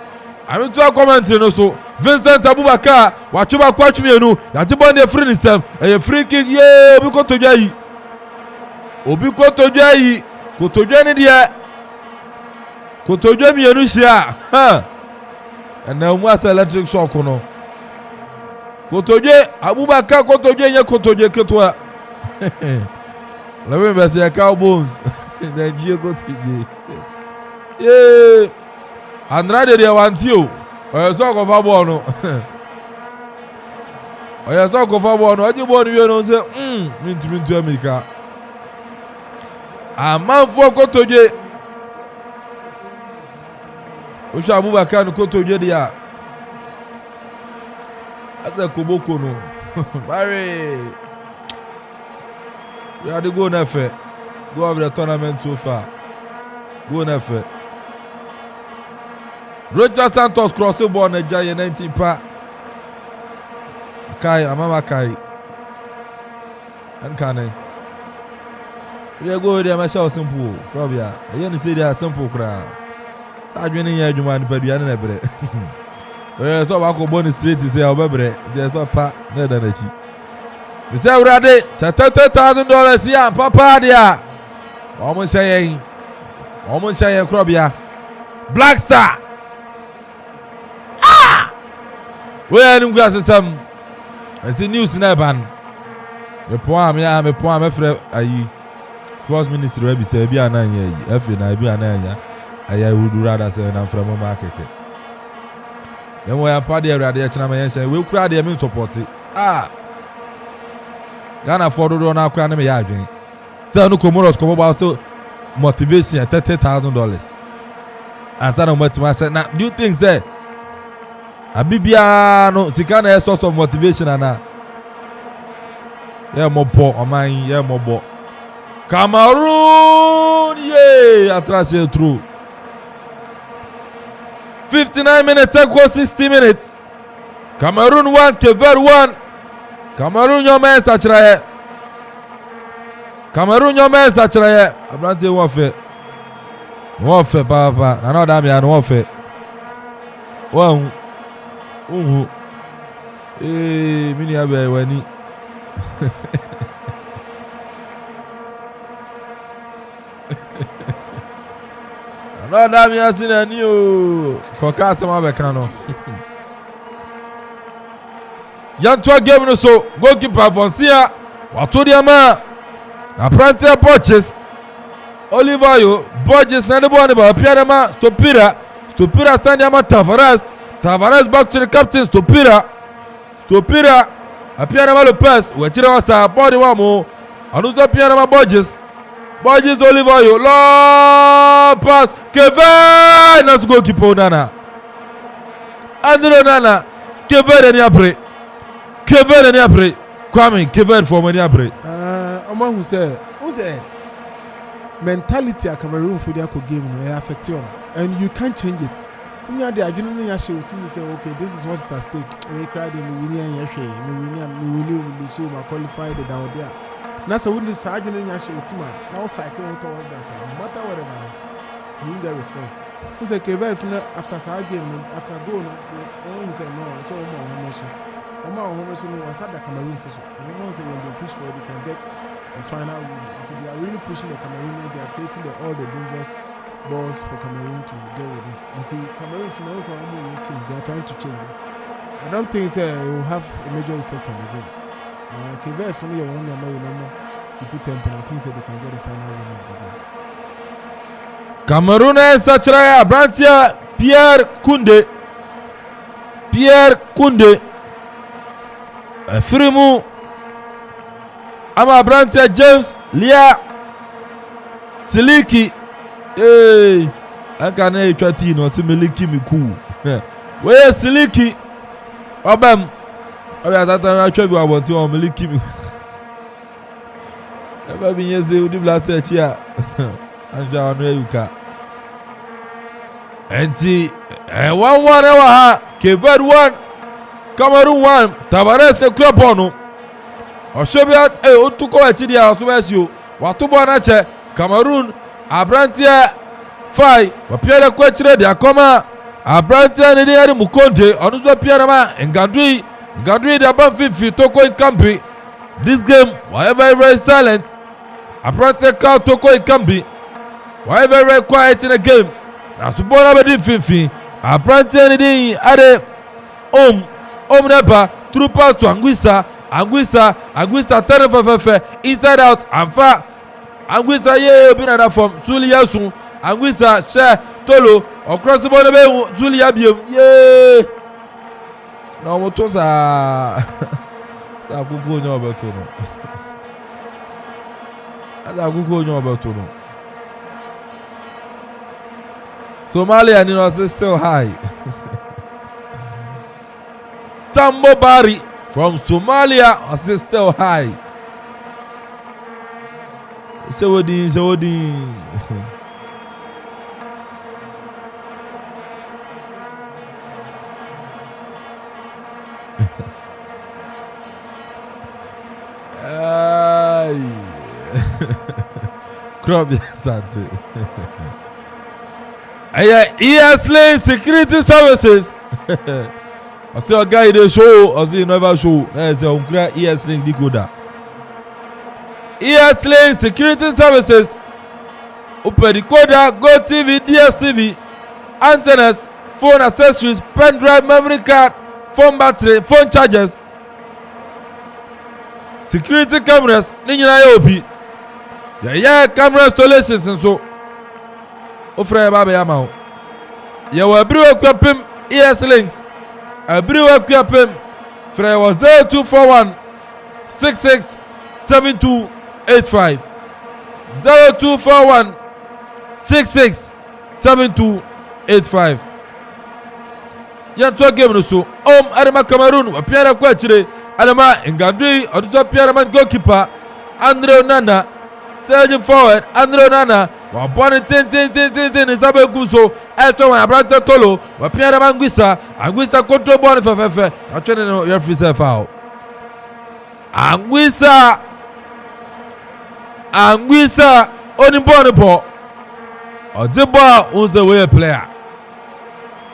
ameto commentary no so Vincent Abubakar watwe ba kwa twemienu yagye bɔ ne free ne sam ɛyɛ free kick ye obi kotodwa yi kotodwa ne deɛ kotodwa mienu hyia ha ɛna mu asa electric shock no kotodwe Abubakar kotodwe nye kotodwe ketwa lewe bese Cowboys na jie kotodwe Andrade de wantio oyo so ko fa ball no oyo so ko fa ball no aje ball no no se mintu America amanfo kotodwe Osha Abubakar no kotodwe dia asa koboko no bare we are the go na fe go over the tournament so far go na fe Roger Santos cross the ball na jay 19 pa kai amama kai ankane we go there ma show simple probia you know say they are simple kra adwene ya adwuma ni padua na bre so ba ko bonus straight say obebre je so pa na da na chi we say urade $70,000 ya papa dia omo say krobia Black Star we anu gwa system ese news na ban me point frɛ ayi sports ministry we bi say bi anan ya yi afi na bi anan ya aya would rather say na from ma keke then we are party urade ya china ma yen say we kura de me support Ghana for do na akwa na me ya adwen say no Comoros ko ba so motivation $30,000 and na matima say na do you think say abibia no sika na source of motivation ana yeah mobo oman yeah mobo Cameroon attraction through 59 minutes equals 60 minutes Cameroon 1 Verde 1 Cameroon nyoma satraye abrante won fe papa na no da me no won fe won mini abe wani no da me asina ni o koka asema be kan no yanto game no so goalkeeper Fonsia wato dia ma na prante Borges Olivayo Borges and the ball ba Pierre Stopira stand dia ma Tavares back to the captain Stopira Pierre ma Lopez we chira wasa body wa mo anuza Pierre ma Borges Olivayo long pass Kevin nas goalkeeper Nana Andro Nana Kevin ni apre Kwame Kevin for money apre Omo who say mentality of Cameroon for their game no affect you and you can't change it. When you are there, you know you show team say okay, this is what it's at stake. We cry them we win and share. We lose so qualify the down there. Now so when this you know you show team now cycle towards that. No matter whatever, you get response. We say Kevin after that game after goal no say no, it's all more so. Omo so no was at the Cameroon for so. And you know say when they push for it, they can get a final win. They are really pushing the Cameroon. They are creating all the dangerous balls for Cameroon to deal with it. Until Cameroon knows how will change. They are trying to change. I don't think it will have a major effect on the game. Kevin for me, one number you put tempo. I think they can get the final win of the game. Cameroon is such a Brantia Pierre Kunde Frimu ama Brantia James Lia Siliki anka na etwa ti no se Meliki miku we Siliki obam obi atata na atwa bi wabonti o Meliki mi eba bi yeze udi blast echi a anja onu yuka enti 1-1 ha Verde 1 Cameroon 1 Tavares the club ono Oshobia otuko echidi a osubesio watubo na che Cameroon abrantie fai wapiere kwechire dia koma abrantie ne dia mukonde onuso piere ma ngandui dia ban fifi toko ikambi. This game were very silent. Abrantie ka toko ikambi were very quiet in the game. Na subona bedi fifi abrantie ne dia ade neba through pass to Anguissa turn for inside out and far Anguissa ye been at from Zulia soon Anguissa share Tolo across the border Zulia biem ye no motosa sa kuku nyo betono asa kuku nyo betono Somalia ni no still high. Sambo Bari from Somalia is still high. Sewodi. Krobia Sante. ESLA Security Services. I see a guy they show, I see never show. There's a Unkra ESLink decoder. ESLink Security Services. Open decoder, Go TV, DSTV, antennas, phone accessories, pen drive, memory card, phone battery, phone chargers, security cameras. Ninyina yobi. Yeah, camera installations and so. Ofra baba yamao. Ya wa everywhere kwapem ESLinks. Everywhere kwapem. Fra was 0241 66 7285. 0241 66 7285. Ya to game no so. Adama Cameroon wa piara kwa chire. Adama Ngandui oduso piara man goalkeeper Andre Onana. Surging forward, Andre Onana. Wa boni tin isabe guso. Elton wa Abrante Tolo. Wa piara man Anguissa control ball fefe. Na twene no referee say foul. Anguissa oni ball po. Ojibo unse we player.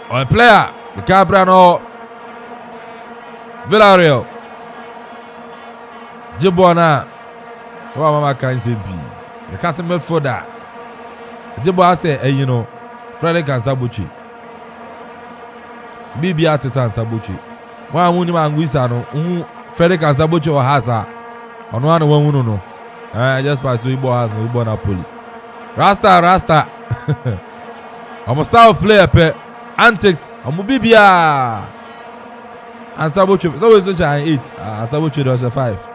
O player the Cabra no Villarreal. Jibo na wa mama kan se bi. The Casim midfielder. Jibo ase you know Frederick Ansabuchi. Bibi Artisan Sabuchi. Wa mu ni Anguissa no Frederick Ansabuchi o hasa. Ono anu wa wunu no. Just pass Ibo has no Ibo Napoli. Rasta. I'm a style of player pe antics. I'm a bibia. Ansabuchi. So we say 8. Ansabuchi does 5.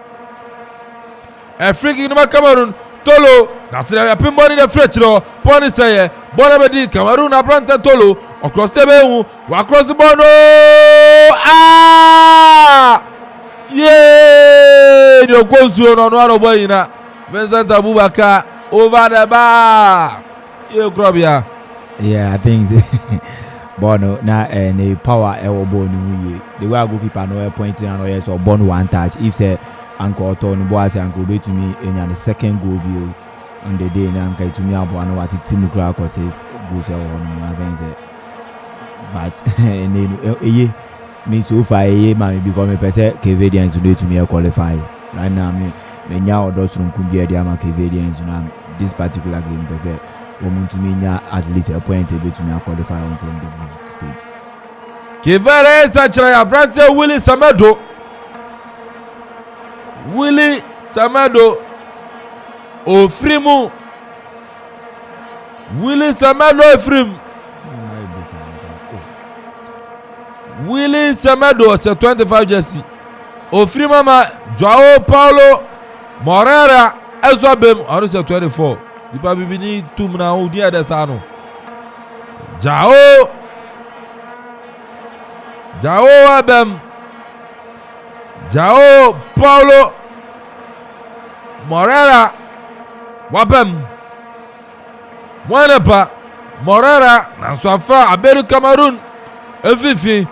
A free kick in Cameroon. Tolo. That's a pinball in the French. Pony say, Bonabedi, Cameroon, Abrante Tolo. Across the Beau. Across the Bono. Yeah. You go to on one boy in a Vincent Abubakar over the bar. You Krobia. Yeah, I think Bono na any power elbow no the way goalkeeper no point and no so Bono one touch if say Uncle Tony boy say Uncle be to me in the second goal be on the day na Uncle to me abo no what team crack says goals on I think but and me so far man become a person Canadians today to me qualify right now me nya odo from kumbia dia ma Canadians na this particular game person woman to me at least a point able to me qualify on from the stage. Kivere Sachra Abrante Willie Samado Ofrimu Willie Samado Ofrim Willie Samado c'est 25 jersey Ofrimama Joao Paulo Moreira Ezobem on c'est 24. Di pa bibini tum na o dia de sano. Jao Abem. Jao Paulo Moreira Wabem. Mwanepa Moreira na swafa Aberu Cameroon. Efifi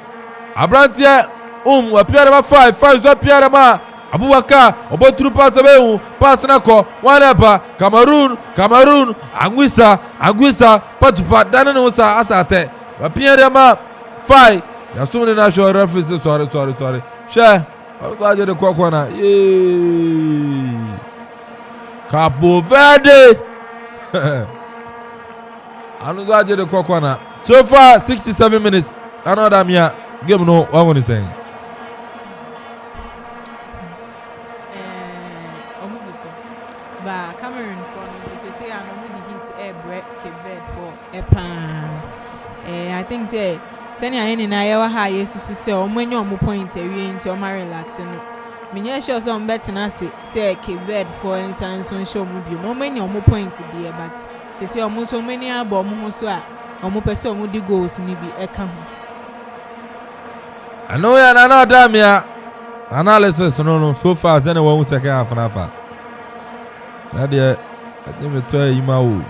Abrantie wa piara ma 5 zo piara ma Abubakar oboturu pass abehu pass na ko waneba Cameroon Anguissa patupa dana no sa asate ba piere ma fai ya sumne na show referee sorry she aje de kokona Cabo Verde anu aje de kokona so far 67 minutes another mia game no what one is saying Cameroon for say I know the heat break Verde for I think say senior any na yawa ha yesu say omenye omo point awie nti o ma relax no menye sure so bet na say Verde for insan so show mu bi no omenye omo point there but say omo so many abo omo so a omo pese omo di goals ni bi eka ho ano ya na damia analysis no so far then one second half na fa na de me to yima o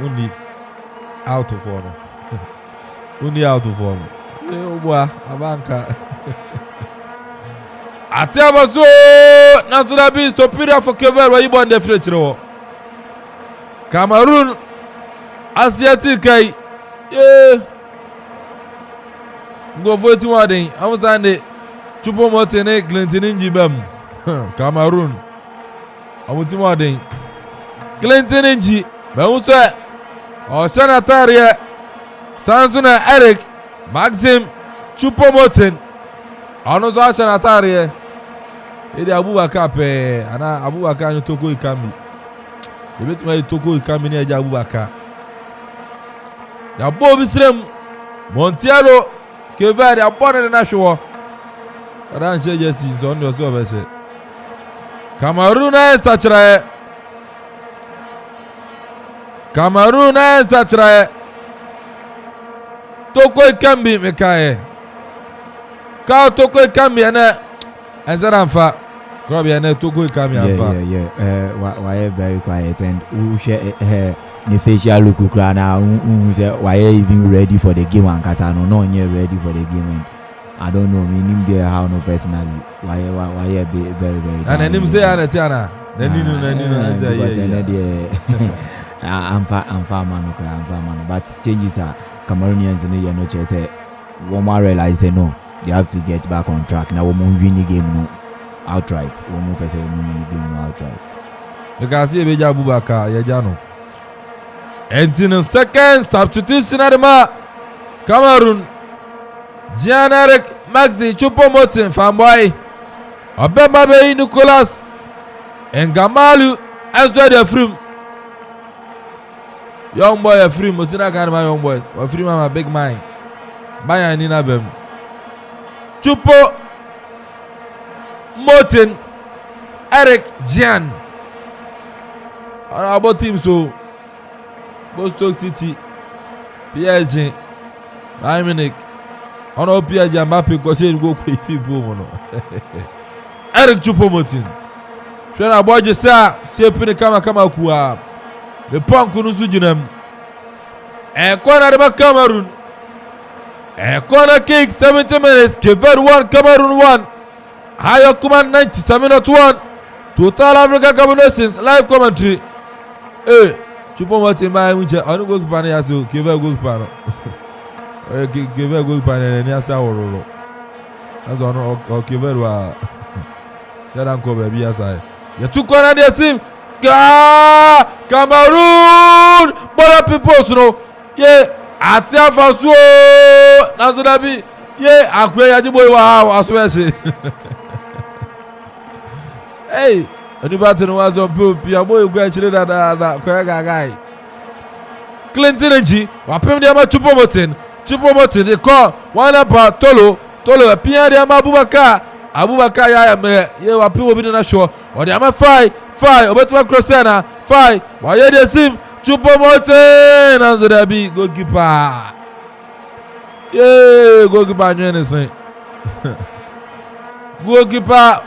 uni out of form uni out of form oboa abanka atiabaso nasura bis to period for Kever wa ibo nde free chiro Cameroon Asiatic kai go voting warden amsande chupo motene Clinton njibam Cameroon amutim warden Clinton nji bawuso o sanataria Sansuna Eric Maxim chupo moten ono zo sanataria ede Abubakar pe ana Abubakar ni toko ikambi ebetuma toko ikambi ni eja Abubakar ya bo bisrem Montiero Kever abone na hwo ran che jesi so ndo so bese Cameroon sachrae toko ikambi mekae ka toko ikambi na enzaramfa Robbie and toko ikambi anfa why very quiet and who share the facial look na why even ready for the game and kasa no ready for the game and I don't know meaning there how no personally why be very and him say anatiana I'm far man but changes are Cameroonians in the no say one more realize no they have to get back on track now we win the game no outright one more person win the game no outright you can see Beja Abubakar Yajano and in the second substitution at the Cameroon Jean-Eric Maxi Choupo-Moting Famboy Obemba Bey Nicolas and Gamalu Ezra the Frim young boy a free Mosina kind of my young boy or free man a big mind Baya Nina Bem Choupo-Moting Eric Jean about team so Boston City PSG Dominic ono PSG Mbappe ko se go ko ifibo mo no Eric Choupo-Moting Shana aboje sa shape kama kuwa the punk no sujinam corner the Cameroon corner kick 70 minutes Kever 1 Cameroon 1 higher command 97.1 total Africa combinations live commentary Choupo-Moting ma unje onu go kipa na yaso Kever go kipa no Kever go kipa na ni asa wororo that's on Kever wa Shadan ko be bi asa ya tu corner dey sim Cameroon bora people no ye ati afaso nazo bi ye akwe yajiboy wa aswese hey anybody no was on pia boy go chire da ko guy Clinton nji wapem dia ma Choupo-Moting dey call one about tolo pia dia ma Abubakar ya me ye wapi obi na show o dey am fry obetwa crossena fry wa ye dey sim Choupo-Moting nazo da bi goalkeeper goalkeeper nyenese goalkeeper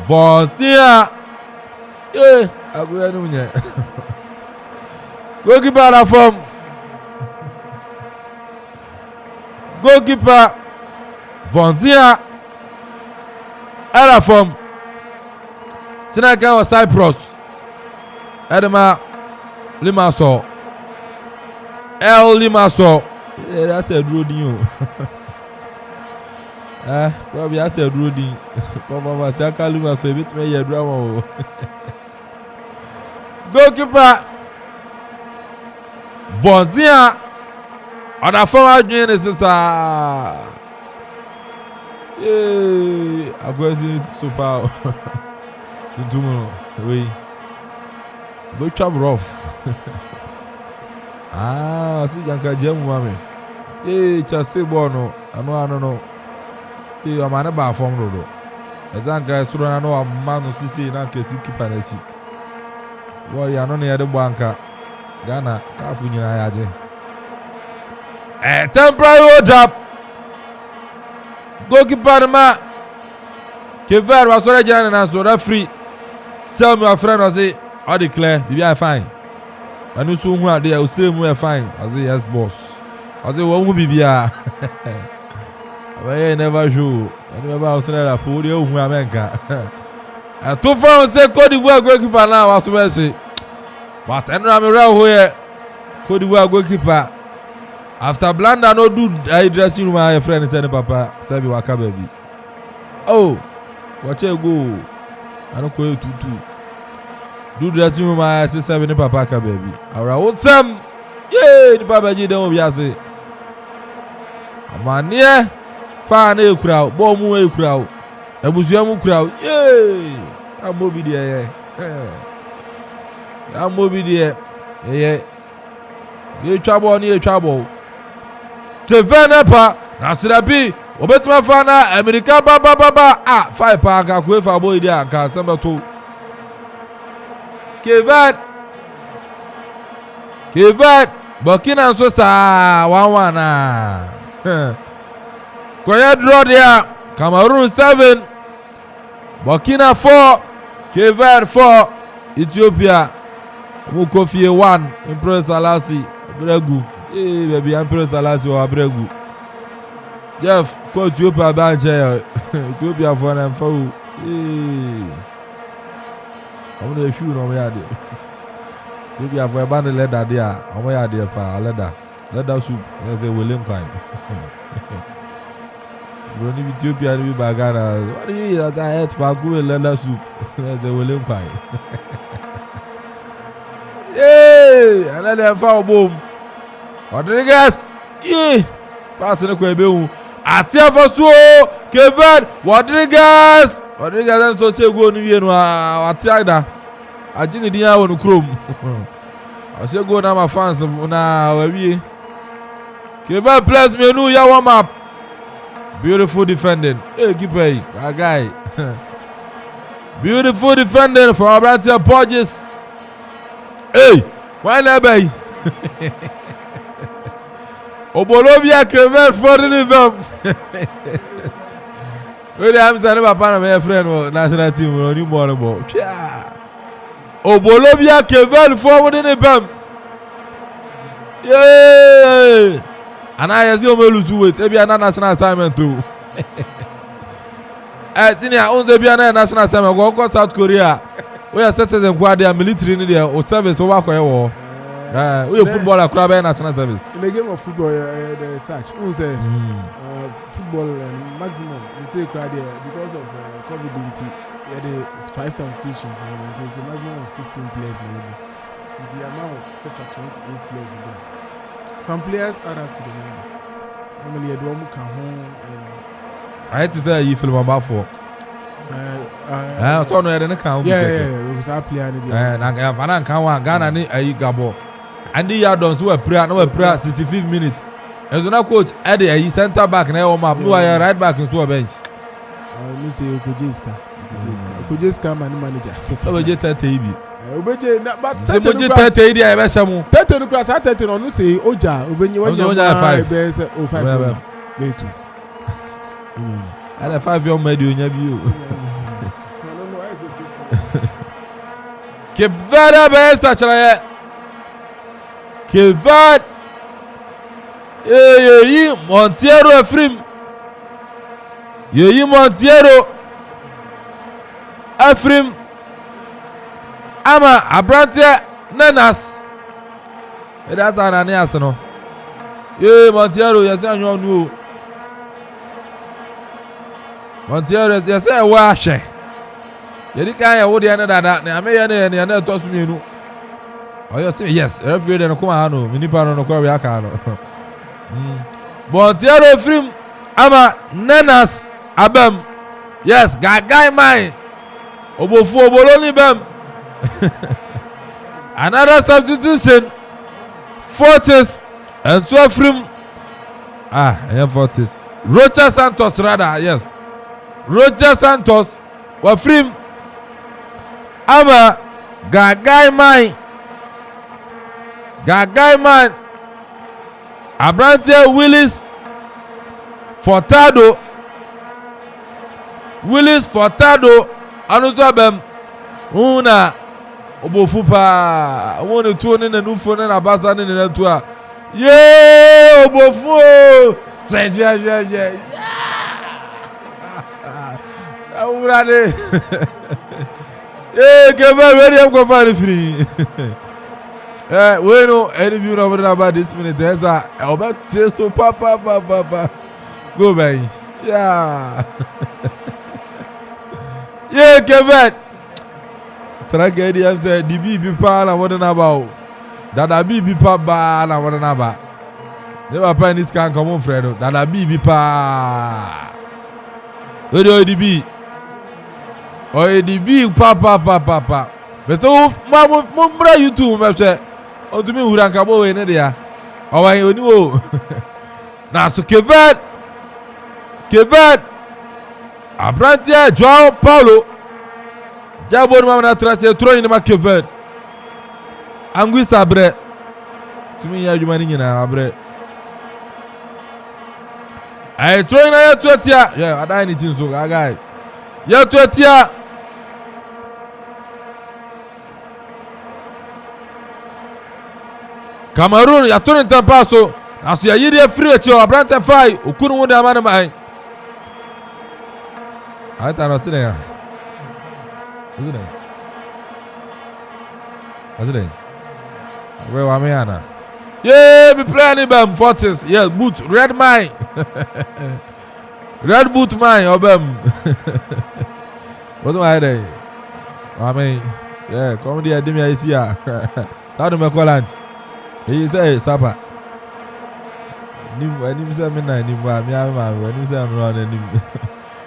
Vonsia agoya no nya goalkeeper na form goalkeeper Vonsia era form Senegal was Cyprus. Edema Limassol. El Limassol. Yeah, that's a Drodin. Probably that's a Drodin. Come on, Saka Limassol. Bit me a drama. Goalkeeper Vonzia on a forward join is I'm going to see it super. Tomorrow, we go travel rough. See Yanka Jemu mami. Just born no. I know. I'm an about form road. As I guys so I know a man who see na kesi keeper na chi. Boy, ya no near the banka. Ghana kapu nyina yaje. Temporary hold up. Goalkeeper ma. Kever was already and so referee. Tell me, my friend, I say, I declare, maybe I fine. I know soon who are there, will still move fine. I say, yes, boss. I say, what will be here? I never show. I never was there. I put you who America. And two friends say, Cote d'Ivoire goalkeeper now, I swear, say. But I know I'm around here. Cote d'Ivoire goalkeeper. After Blanda, no do I dress you, my friend, said, Papa, Sabi Waka baby. Oh, watch it go. I don't call you tutu. Do dressing room my sister with the papa baby. Alright, what's some? Yeah, the papa G don't be as it. A man near far near crowd, bomb away crowd, a museum crowd. Yeah, I'm Moby there. I'm Moby there. Yeah, you trouble near trouble. The Venepa, now should I be? Obetuma fana America baba 5 pack akwe fa boy dia kan samba to Kevat Burkina so sa 1-1 na Koya draw there Cameroon 7 Burkina 4 Kevat 4 Ethiopia Mukofie 1 Empress Alasi Bregu baby Empress Alasi wa Bregu Jeff, go to Ethiopia bench here. Ethiopia for them for I'm going to shoot on my idea. Ethiopia for a band of leather there. On my idea, pa leather soup. There's a William Pine. You don't need Ethiopia to be bagana. What do you eat as I ate Pagu leather soup? There's a William Pine. Yay! Another foul boom. Rodriguez! Yeah! Passing the Quebec. Atia for so Kevin Rodriguez and so say go ni no atia da agini dia wonu krom I say go na my fans na we Kevin plays me no ya warm up beautiful defending hey keeper guy beautiful defending for Abratia Borges hey why na bay Obolovia Kevin for the Liverpool. When I'm saying about my friend national team on new morning ball. Obolovia Kevin for the Liverpool. Yeah. And I assume we lose weight. Maybe a national assignment too. Tinia owns the national assignment. Go to South Korea. We are citizens who are there military in there or service over war. We are footballer crab national service. In the game of football, the research, who say football maximum, they say crowd there because of COVID-19. There is 5 substitutions and it's a maximum of 16 players now. And the amount set for 28 players. Some players add up to the numbers. Normally, a drum come home and I had to say you feel about for. So no, I didn't count. Yeah, it was our player. And I can't Ghana ni Gabo. And the yard dons were prayer, no prayer 65 minutes. And so now coach Eddie, he center back and I map. No, I right back into a bench. Let say Okujeska man manager. Obeje 30 ibi. Obeje but 30 ibi I be samu. 30 no class 30 no say Oja obenye wanya 5 be say 05 be 2. And a 5 year medio nya bi o. I don't know why is it business. Ke Verde be sachara Ke Verde yi Montiero Efrim. Yeyi Montiero Efrim ama abrante nanas it has an anias no ye Montiero yes anyo nu Montiero yes e wa hwe ye di kan ya wo de na dada na ame ye na na to so mienu oyo say yes referee de no kuma ha no mini pa no ko we aka no Montiero film ama nanas abam yes gagai mai obofu oboloni bam another substitution Fortis and so from Fortis Roger Santos rather yes Roger Santos wa from ama gagai man Abrante Willis Furtado anuso bem una obofu pa won etu ne nanufo ne na basa ne na tu a ye obofu je awurade keba ready am go find free we know any view about this minute there's a about so papa go by yeah yeah Kevin strike idea say the BB pa na what na about dada BB pa ba na what na ba never find this can come on friend dada BB pa ODB papa but so mo bra YouTube me say o tumi hura nka bo we ne dia o wa oni o na so Kevin Abrante João Paulo Jabo no na trase tro ni ma Kevin Anguissa bre tumi ya adwuma ni nyina abre ai tro na ya tuatia yeah adai ni tin so gagai ya tuatia Cameroon ya toni tampaso aso ya yiri free echi Abrante fai okunu wonde amana mai ata no sine ya azine we wa me ana yeah be play ni bam Fortis yes boot red mine red boot mine obam what my day I mean yeah come there dem ya isi ya that do me call lunch he say sapa nim say me na nim wa me nim say am run nim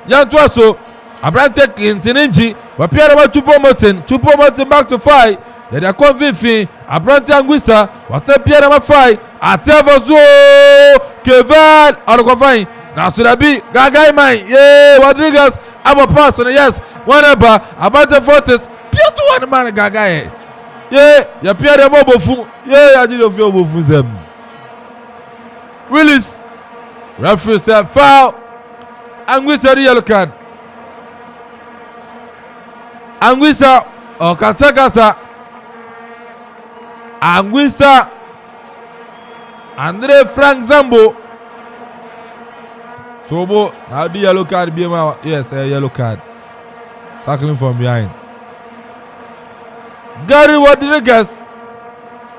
yan to so Abrante Kintinji wa Pierre wa Chupo Motin back to fight they are convincing Abrante Anguissa wa step Pierre wa fight atevozo Kevin on na so dabi gagai man yeah Rodriguez aba pass on yes whenever Abrante Fortis pure to one man gagai yeah ya Pierre mo bofu yeah ya jiro fi bofu zem Willis referee said foul Anguissa yellow card Anguissa Okasakasa Anguissa Andre Frank Zambo Tobo now the yellow card be yes a yellow card tackling from behind Gary Rodriguez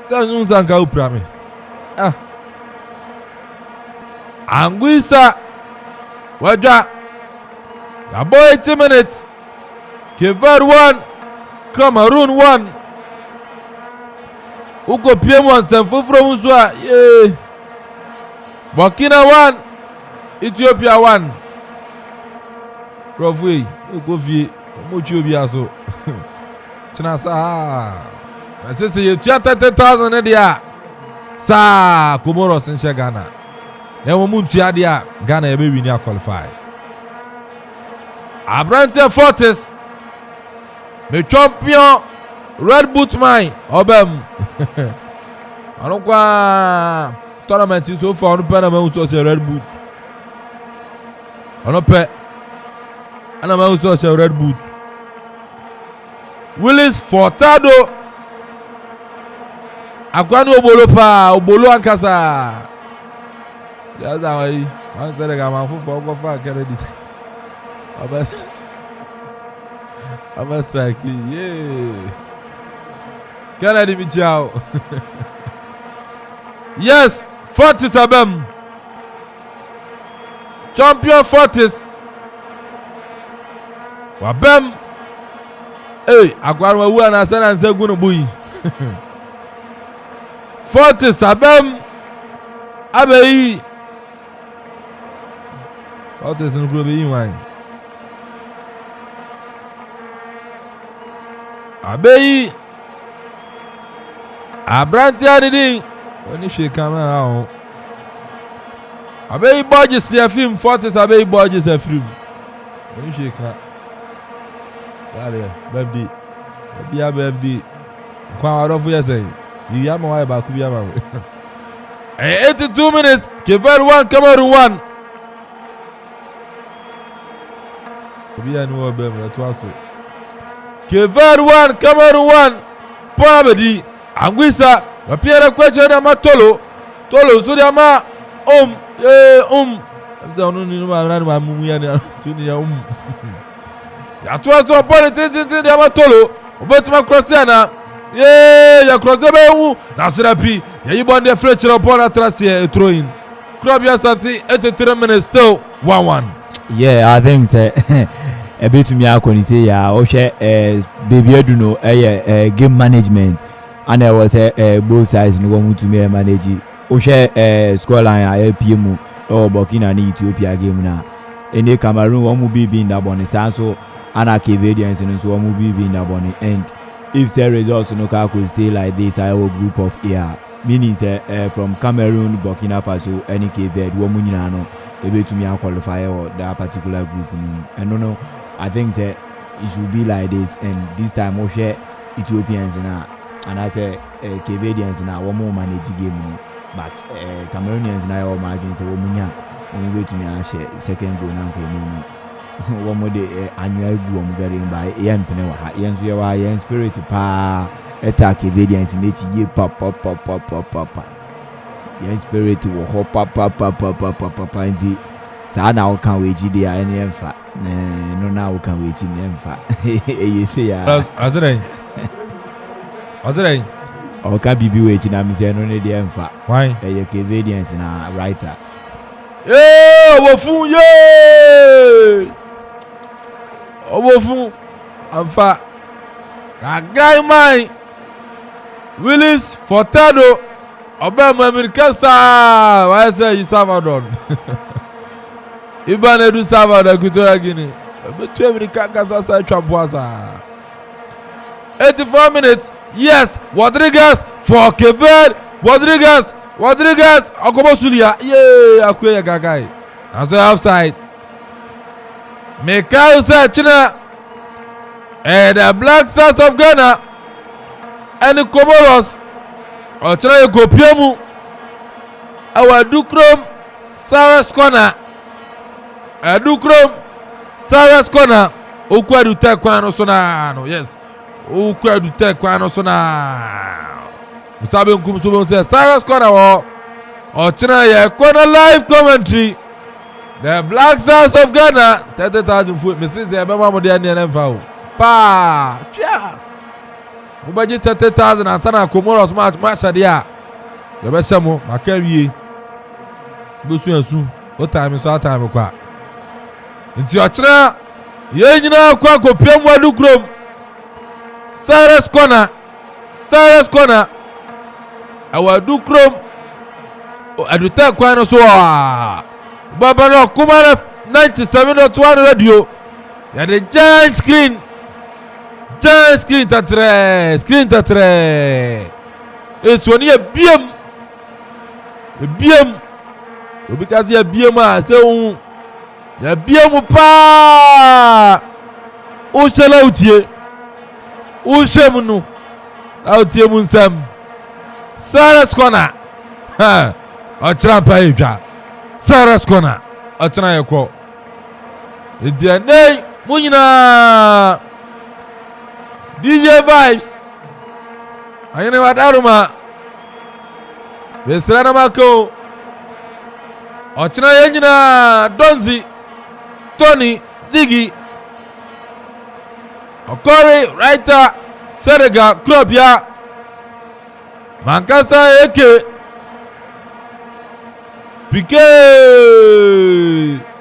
Sanjun Sanka uprame Anguissa Waja about 80 minutes Kevin 1 Cameroon 1 Uko PM1 Senfufro Muswa yeah Burkina 1 Ethiopia 1 Profwe Uko vie Mochi obi aso China sa Sese ye 30,000 ne dia sa Comoros nche Ghana na wo muntu ya dia Ghana ye be win ya qualify Abrante Fortis me champion red boot mine obem anokwa tournament so far no pe na ma so say red boot ono pe ana ma so say red boot Willis Furtado akwani obolo ankasa ya za wai kan say ga man fofo go fa kere dis Abba strike, yeah. Kennedy Michao. Yes, Fortis Abem. Champion Fortis. Wabem. Hey, Agwarwa Wu na Sana Zegunu Bui. Fortis Abem. Abeyi. Fortis no group yi wan. Abeyi. Abrantia didi. Oni she camera ahụ. Abeyi Borges le film Fortis Abeyi Borges e film. Oni she ka. Dale, birthday. Bia birthday. Kwa orofu yesey. You am why ba ku bia ma. 82 minutes. Cameroon 1 Cameroon 1. Bia no obem na to aso. Cameroon 1 Cameroon 1. Poabedi. Anguissa. Pierre Kweche na matolo. Tolo so dia ma Amza onu ni ma ran ma mumu ya ni tuni ya Ya to so ball tin dia matolo. Obetima cross na. Ya cross be wu. Na so pi. Ya yi bon de Fletcher upon atras here throw in. Krobia Santi 83 minutes still 1-1. Yeah, I think say a bit to me akoni say ya o hwe baby Eduno game management. And there was both sides no one to me manage. Oshe scoreline APM or Burkina ni Ethiopia game na. Ene Cameroon one will be in that bonnet. So Anaki Verde and so one will be in that bonnet. And if the results no could stay like this, I will group of air. Meaning from Cameroon, Burkina Faso, any Cape Verde, one no able to me qualify or that particular group. And no, I think that it should be like this. And this time Oshe Ethiopians na. And I say Cavadians now one more manage game, but Cameroonians now all margin say womunya only way to me share second goal now can one more day annual go am getting by yan penewa yan so ya yan spirit pa attack Cavadians in each year papa yan spirit wo ho papa nti sa na o kan we ji dia any emfa no na o kan we ji ni emfa e say ya Azere. Oka bibi we chi na mi say no ne de emfa. Why? Ye Cavadians na writer. Wofun ye. Wofun amfa. Agai mai. Willis Fortado. Obama American sa. Why say Salvador? Iban edu Salvador Equatorial Guinea. Betu America kasa sa twampoasa. 84 minutes. Yes, Rodriguez for Quebec. Rodriguez. Akobo Sulia. Yeah, Akuya Gagai. That's the offside. Mekau China. And the Black Stars of Ghana. And the Comoros. Or China Gopiamu. Our Dukrom. Sarah's corner. Dukrom. Sarah's corner. Ukwa du Tekwano Sonano. Yes. Ukwa du Tekwano Sonano. Musabe Nkumsubo says Sarah's corner. Or China ye corner live commentary. The Black Stars of Ghana. 30,000 foot. Mrs. Yabama Modiani and Mfao. Pa. Chia. Mubaji 30,000 and Sana Comoros match adia. The best samo. Makemi. Busu and soon. What time is our time? Into your China. Yenina Kwako Piamwa Lukrom. Sarah's corner. Our Dukrom. I do take Quano so. Babano Kumara 97.1 radio. And the giant screen. Screen tatre. It's when you BM. Because you BM say ya BM pa. O shela utie. O shemunu. Autie munsam. Sarah's corner. Ha. O trampa eja. Sarah's corner. O tana yeko. Edia nei munyina. DJ Vibes. Ayene wadaruma. Besrana mako. Ochina yenjina Donzi. Tony Ziggy. Okori Writer Serega Krobia. Mankasa eke Pique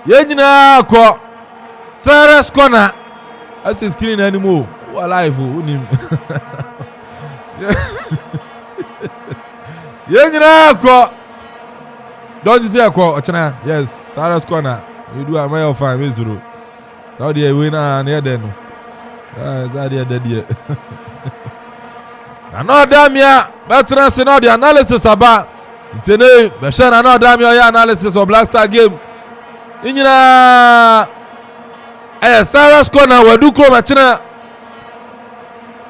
Yenina ko Sarah's corner. I see screen anymore. Who alive? Who him? Yenina ko. Don't you say a call? Yes, Sarah's corner. You do a mail fine, Miss Ru. How do you win? Near then. Is that the Another damn ya. Better than the analysis about. Today, Bashar another damn ya analysis of Black Star game. Inyina Sarah's corner we do come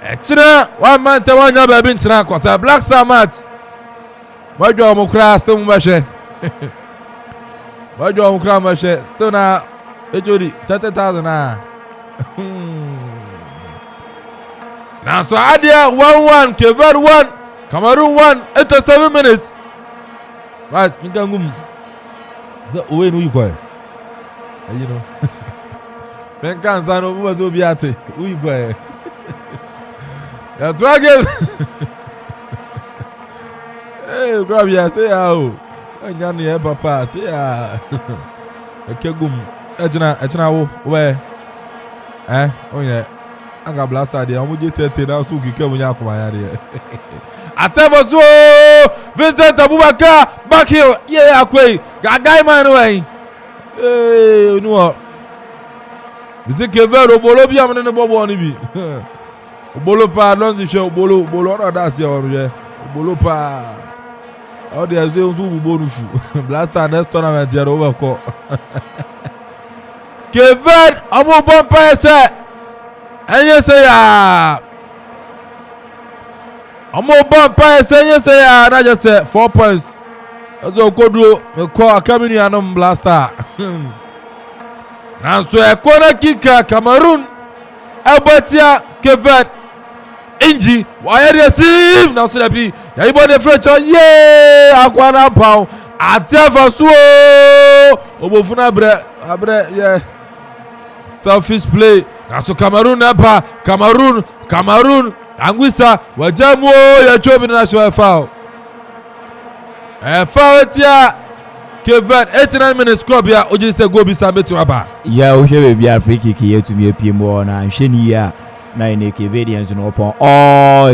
achina one man te wanya baby ntina kwata Black Star match wadwa omukra still mbahwe wadwa omukra mbahwe still na ejori 30,000 na na so adia 1-1 Cameroon 1 Cameroon 1 87 minutes right ngangum the owe no yikwa you know men kan san no was obi ate we go ya twage eh grab ya say how anya ne papa say ah ekegum ejina wo we onye anga blaster dia omoje tete na so kike munya akoma ya de atebozo Vincent Abubakar back here yeah akwai gagai man we no Bizike Verde obolo bi amene ne bobo ni bi obolo pa lonzi she obolo na da se oruye obolo pa all the azu ubu bonufu blaster next tournament ya over ko Kevin amu bompa ese enye se ya amu bompa ese enye se ya na just 4 points azo kodu ko akamini anom blaster Nanso ekona kika Cameroon abatia Kevin Inji wayere sim nanso dabi ya ibo de French ye akwana paw atiafa so obofuna abre yeah selfish play nanso Cameroon apa Cameroon Anguissa wajamu ya chobi na national foul foul tia Kevin 89 minutes club ya oji se go bi sambetu aba ya o hwe be bia free kick ye tumi epiem wo na hwe ni ya na ine Kevedians no pon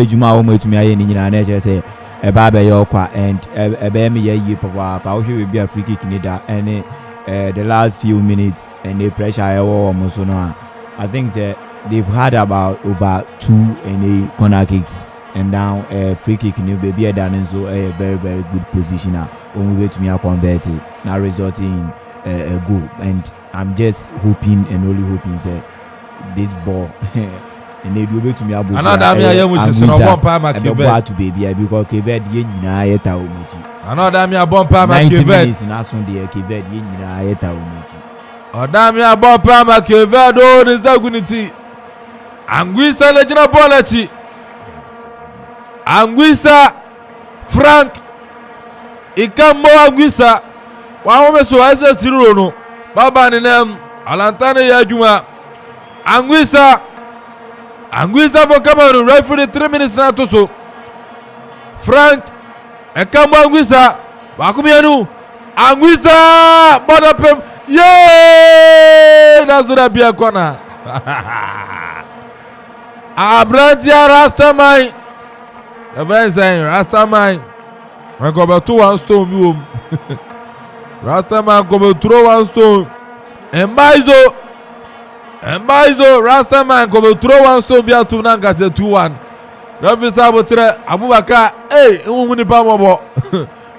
ejuma wo metumi aye ni nyina na che se e ba be yo kwa and e be me ye yi papa o hwe be bia free kick ni da and the last few minutes and the pressure wo mo so no I think that they've had about over 2 and corner kicks and now free kick ni baby done so a very good positioner on way to me convert it now resulting in a goal and I'm just hoping and only hoping that this ball and they do way to me abu another me aye musisi no bomb pa Kevin to baby because Kevin ye nyina yeta omechi another me bomb pa Kevin 90 minutes na Sunday Kevin ye nyina yeta omechi odam me bomb pa Kevin do ni zaguniti Anguissa legina bolechi Anguissa Frank Ikambo Anguissa wa wome so aise siruro no baba ne nam alantane ya adwuma Anguissa for Cameroon right for the 3 minutes na to so Frank Ikambo Anguissa bakumianu Anguissa bodapem yeah nazura bia kona Abrantia Rastaman Everyone's saying Rastaman I go back to 1 stone you Rastaman go throw 1 stone Mbaizo Rastaman go throw 1 stone bia to nanga se 2-1 Referee Sabotre Abubakar unhuni pa mobo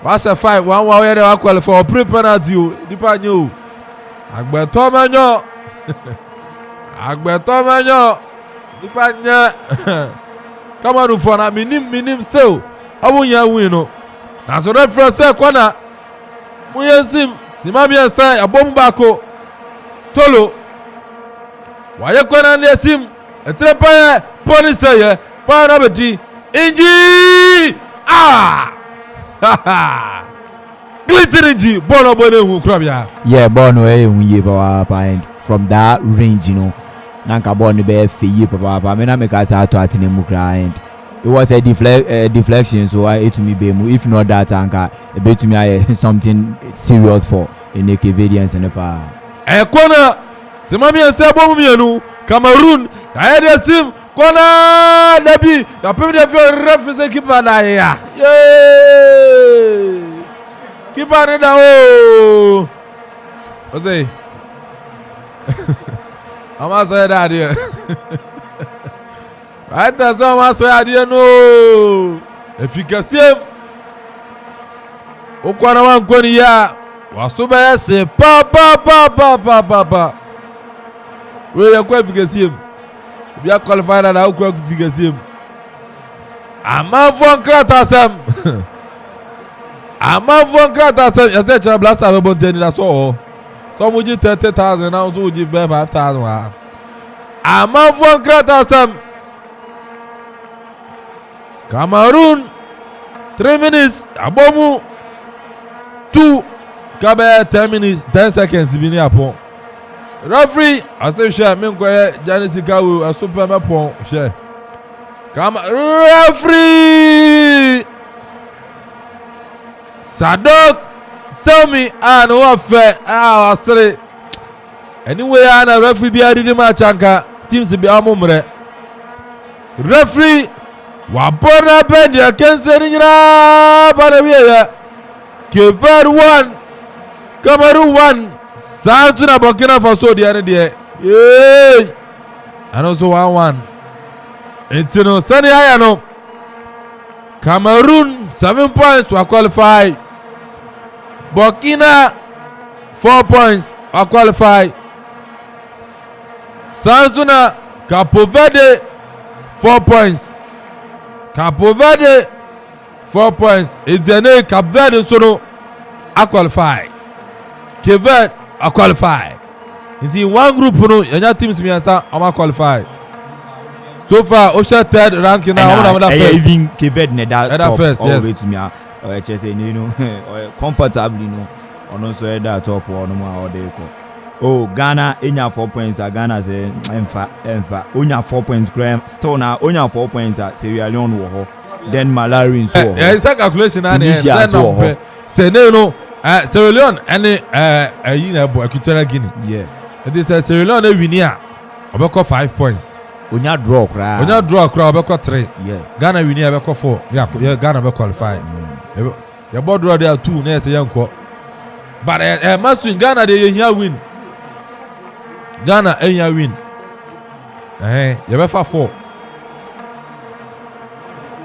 what's a 5 1 wa here wa qualify for pre-penalty o dipa nyo agbeto manyo dipa nya Cameroon for na minim still abunya win no na so referee say corner muyesim simamia say abom bako tolo waye corner ne sim etrepa police ye pa na bedi Inji glitter Inji ball hu krabia yeah ball no hu ye pa and from that range you know nanka ball no be fe ye papa me na make us out to atine mu cry and it was a deflection, so I to me bemu. If not that, anka a bit to me something serious for in the Cavadians and the power. Corner, Semami and Sabo Mianu, Cameroon, I had a sim, corner, Nabi, the permanent reference keeper. Yay! Keep on it now. What's it? I'm not saying that here. Right, that's all I'm saying here. No, if you can see him, Okwana wan koni ya wasuba say pa. We are quite figure we are qualified and how quite figure him. I'm a phone kratasam. I'm a phone kratasam. I said, "I'm blast have about 10. That's all." Some would give 30,000. Now some would give 5,000. I'm a phone kratasam. Cameroon 3 minutes. Abomu 2. Kabe 10 minutes 10 seconds. Bini upon. Referee, I say share me go Janice Kawu a super mapon share. Come referee. Sadok tell me no affair. Sorry. Anyway, ana referee bi adi match anka teams bi amumre. Referee wa bona bend ya kense ni nyina bana biya. Kever 1 Cameroon 1 Santuna Burkina Faso the other day. Yay! And also 1-1. It's no Sunny Ayano. Cameroon 7 points were qualified. Burkina 4 points were qualified. Santuna Capo Verde 4 points. Capo Verde 4 points. It's a name Capo Verde so are qualified. Cape are qualified. In one group, your teams me answer are qualified. So far, Osha third ranking now. Even Cape that top first, all yes. the way to me. Or just say comfortably or no so that top or no more they call. Oh, Ghana in your 4 points. Ghana say enfa. Onya 4 points. Still now onya 4 points. Sierra Leone wo. Then Malawi in so. It's a calculation and say no. Sierra Leone and you know Equatorial Guinea. Yeah. It is Sierra Leone win here. Obeko 5 points. Onya draw crowd. Obeko 3. Yeah. Ghana win here Obeko 4. Yeah, Ghana be qualified. Your board draw there 2 near say yanko. But must win Ghana they here win. Ghana here win. You be 4.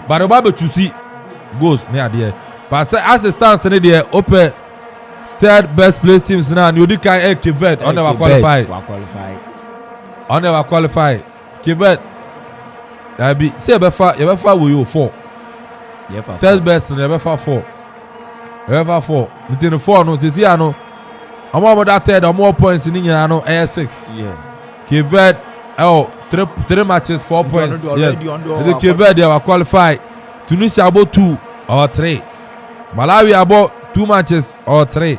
But Obabe choose goes near there. But as it stands in there, open third best place teams now. You did can Cape on never qualified. On never qualified. Cape that be say befa will you 4. Third best never 4. Never 4. The 4 no this year no. I'm about that third or more points in India no air 6. Yeah. Cape 3 matches 4 points. Yes. The Cape they were qualified. Tunisia about 2 or 3. Malawi about 2 matches or 3.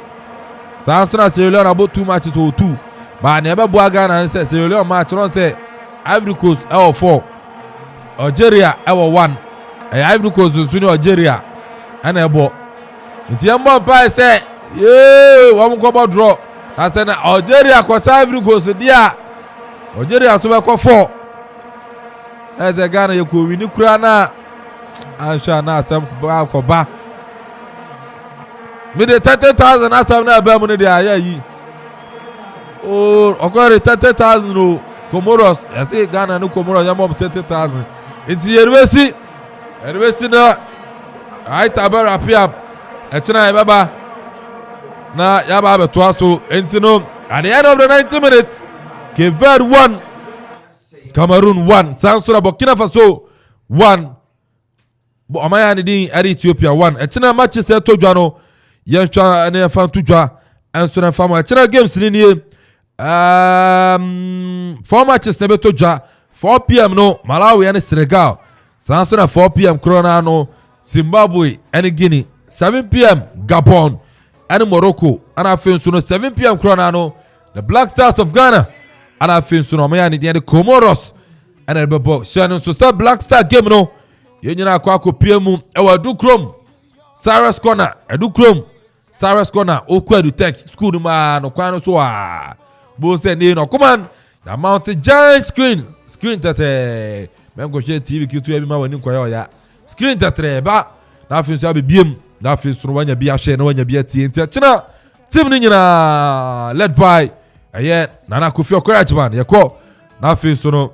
Samsung Sierra Leone about 2 matches or 2. But never Ghana and say Sierra Leone match. Don't say Ivory Coast 4. Algeria 1. Ivory Coast is Algeria and about. It's Yamba Pie say, yeah, one go draw. I said Algeria cross Ivory Coast there. Algeria to make 4. As a Ghana you could win Ukraine. I shall not some back. Me the 30,000 as I'm not money there. Yeah, oh, okay, 30,000 no Comoros. I say Ghana no Comoros. I'm up 30,000. It's the university. University na. I tabara piap. Echina baba. Na yaba beto so. Entino. At the end of the 90 minutes, Cape Verde 1, Cameroon 1, Sansura Burkina Faso 1. But Amaya ni Ethiopia 1. Echina matches to Jano. Yenchwa ne fan tujwa enso na famo achira games ni nie 4 matches ne beto jwa 4 pm no Malawi and Senegal sanso na 4 pm Corona no Zimbabwe and Guinea 7 pm Gabon and Morocco and afenso no 7 pm Corona no the Black Stars of Ghana and afenso no mayani the Comoros and the bebo shano so Black Star game no yenyina akwa kopie mu ewa du krom Cyrus Corner edu krom Cyrus Corner okwa edu tech school ma no kwan so a bo se ni no come on the mountain giant screen tete mem go share TV kitu ebi ma wani kwa ya screen tete ba na afi so abibiem na afi so wanya bi ahye na wanya bi atie ntia china team ni nyina led by Nana Kofi Okorachiman yeko na afi so no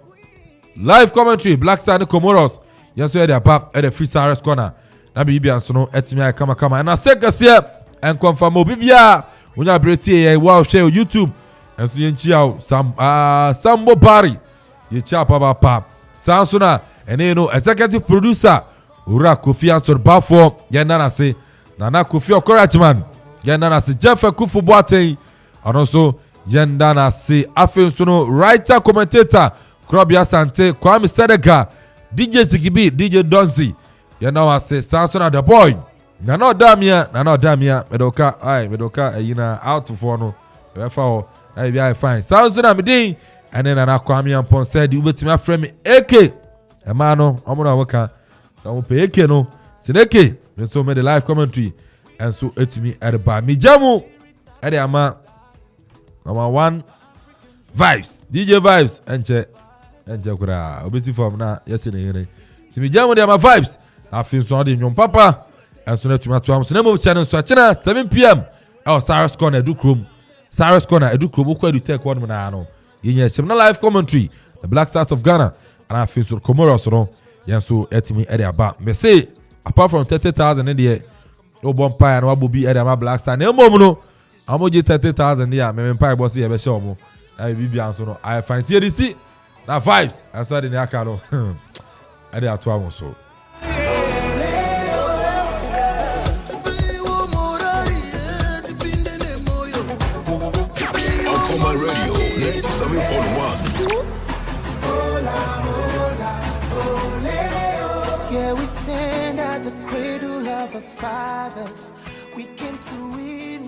live commentary Black Star Comoros yeso e dey pap e dey free Cyrus Corner na bibi anso no etimi ay kama na sekase en confirm obibia unya breti ye wow share YouTube enso ye nchia Sambo Bari ye cha pa sansuna ene no executive producer Ura Kofi Ansor Bafo ye nana se Nana Kofi Okorachiman ye nana se Jeff Kufu Boateng anoso ye nana se afenso no writer commentator Krobia Sante Kwame Sedeka DJ Zigibi DJ Donzi you know I say Samson the boy na damia medoka yina out for no efa na be I fine Samson amedin and then na Kwame Ampon said you betimi afrɛ me AK e ma no omo waka so pe AK no tineke so me the live commentary and so etimi erba mi jamu e dey ama number 1 vibes DJ vibes enche kura obesi form na yesi ne yere timi jamu dey ama vibes afin so dey nyom papa enso na tumi ato am so na mo channel so achina 7 pm Cyrus Corner edu krom okwa edu tech one na no yenye sim na live commentary the Black Stars of Ghana and afin so Comoros no yenso etimi ere aba me say apart from 30,000 in there no bompa na wabobi ere ama Black Star na mom no amoje 30,000 there me mpa boss ye be show mo na bibi anso no I find TDC na vibes anso dey aka no ere ato am so Radio 97.1. Yeah, we stand at the cradle of our fathers. We came to win.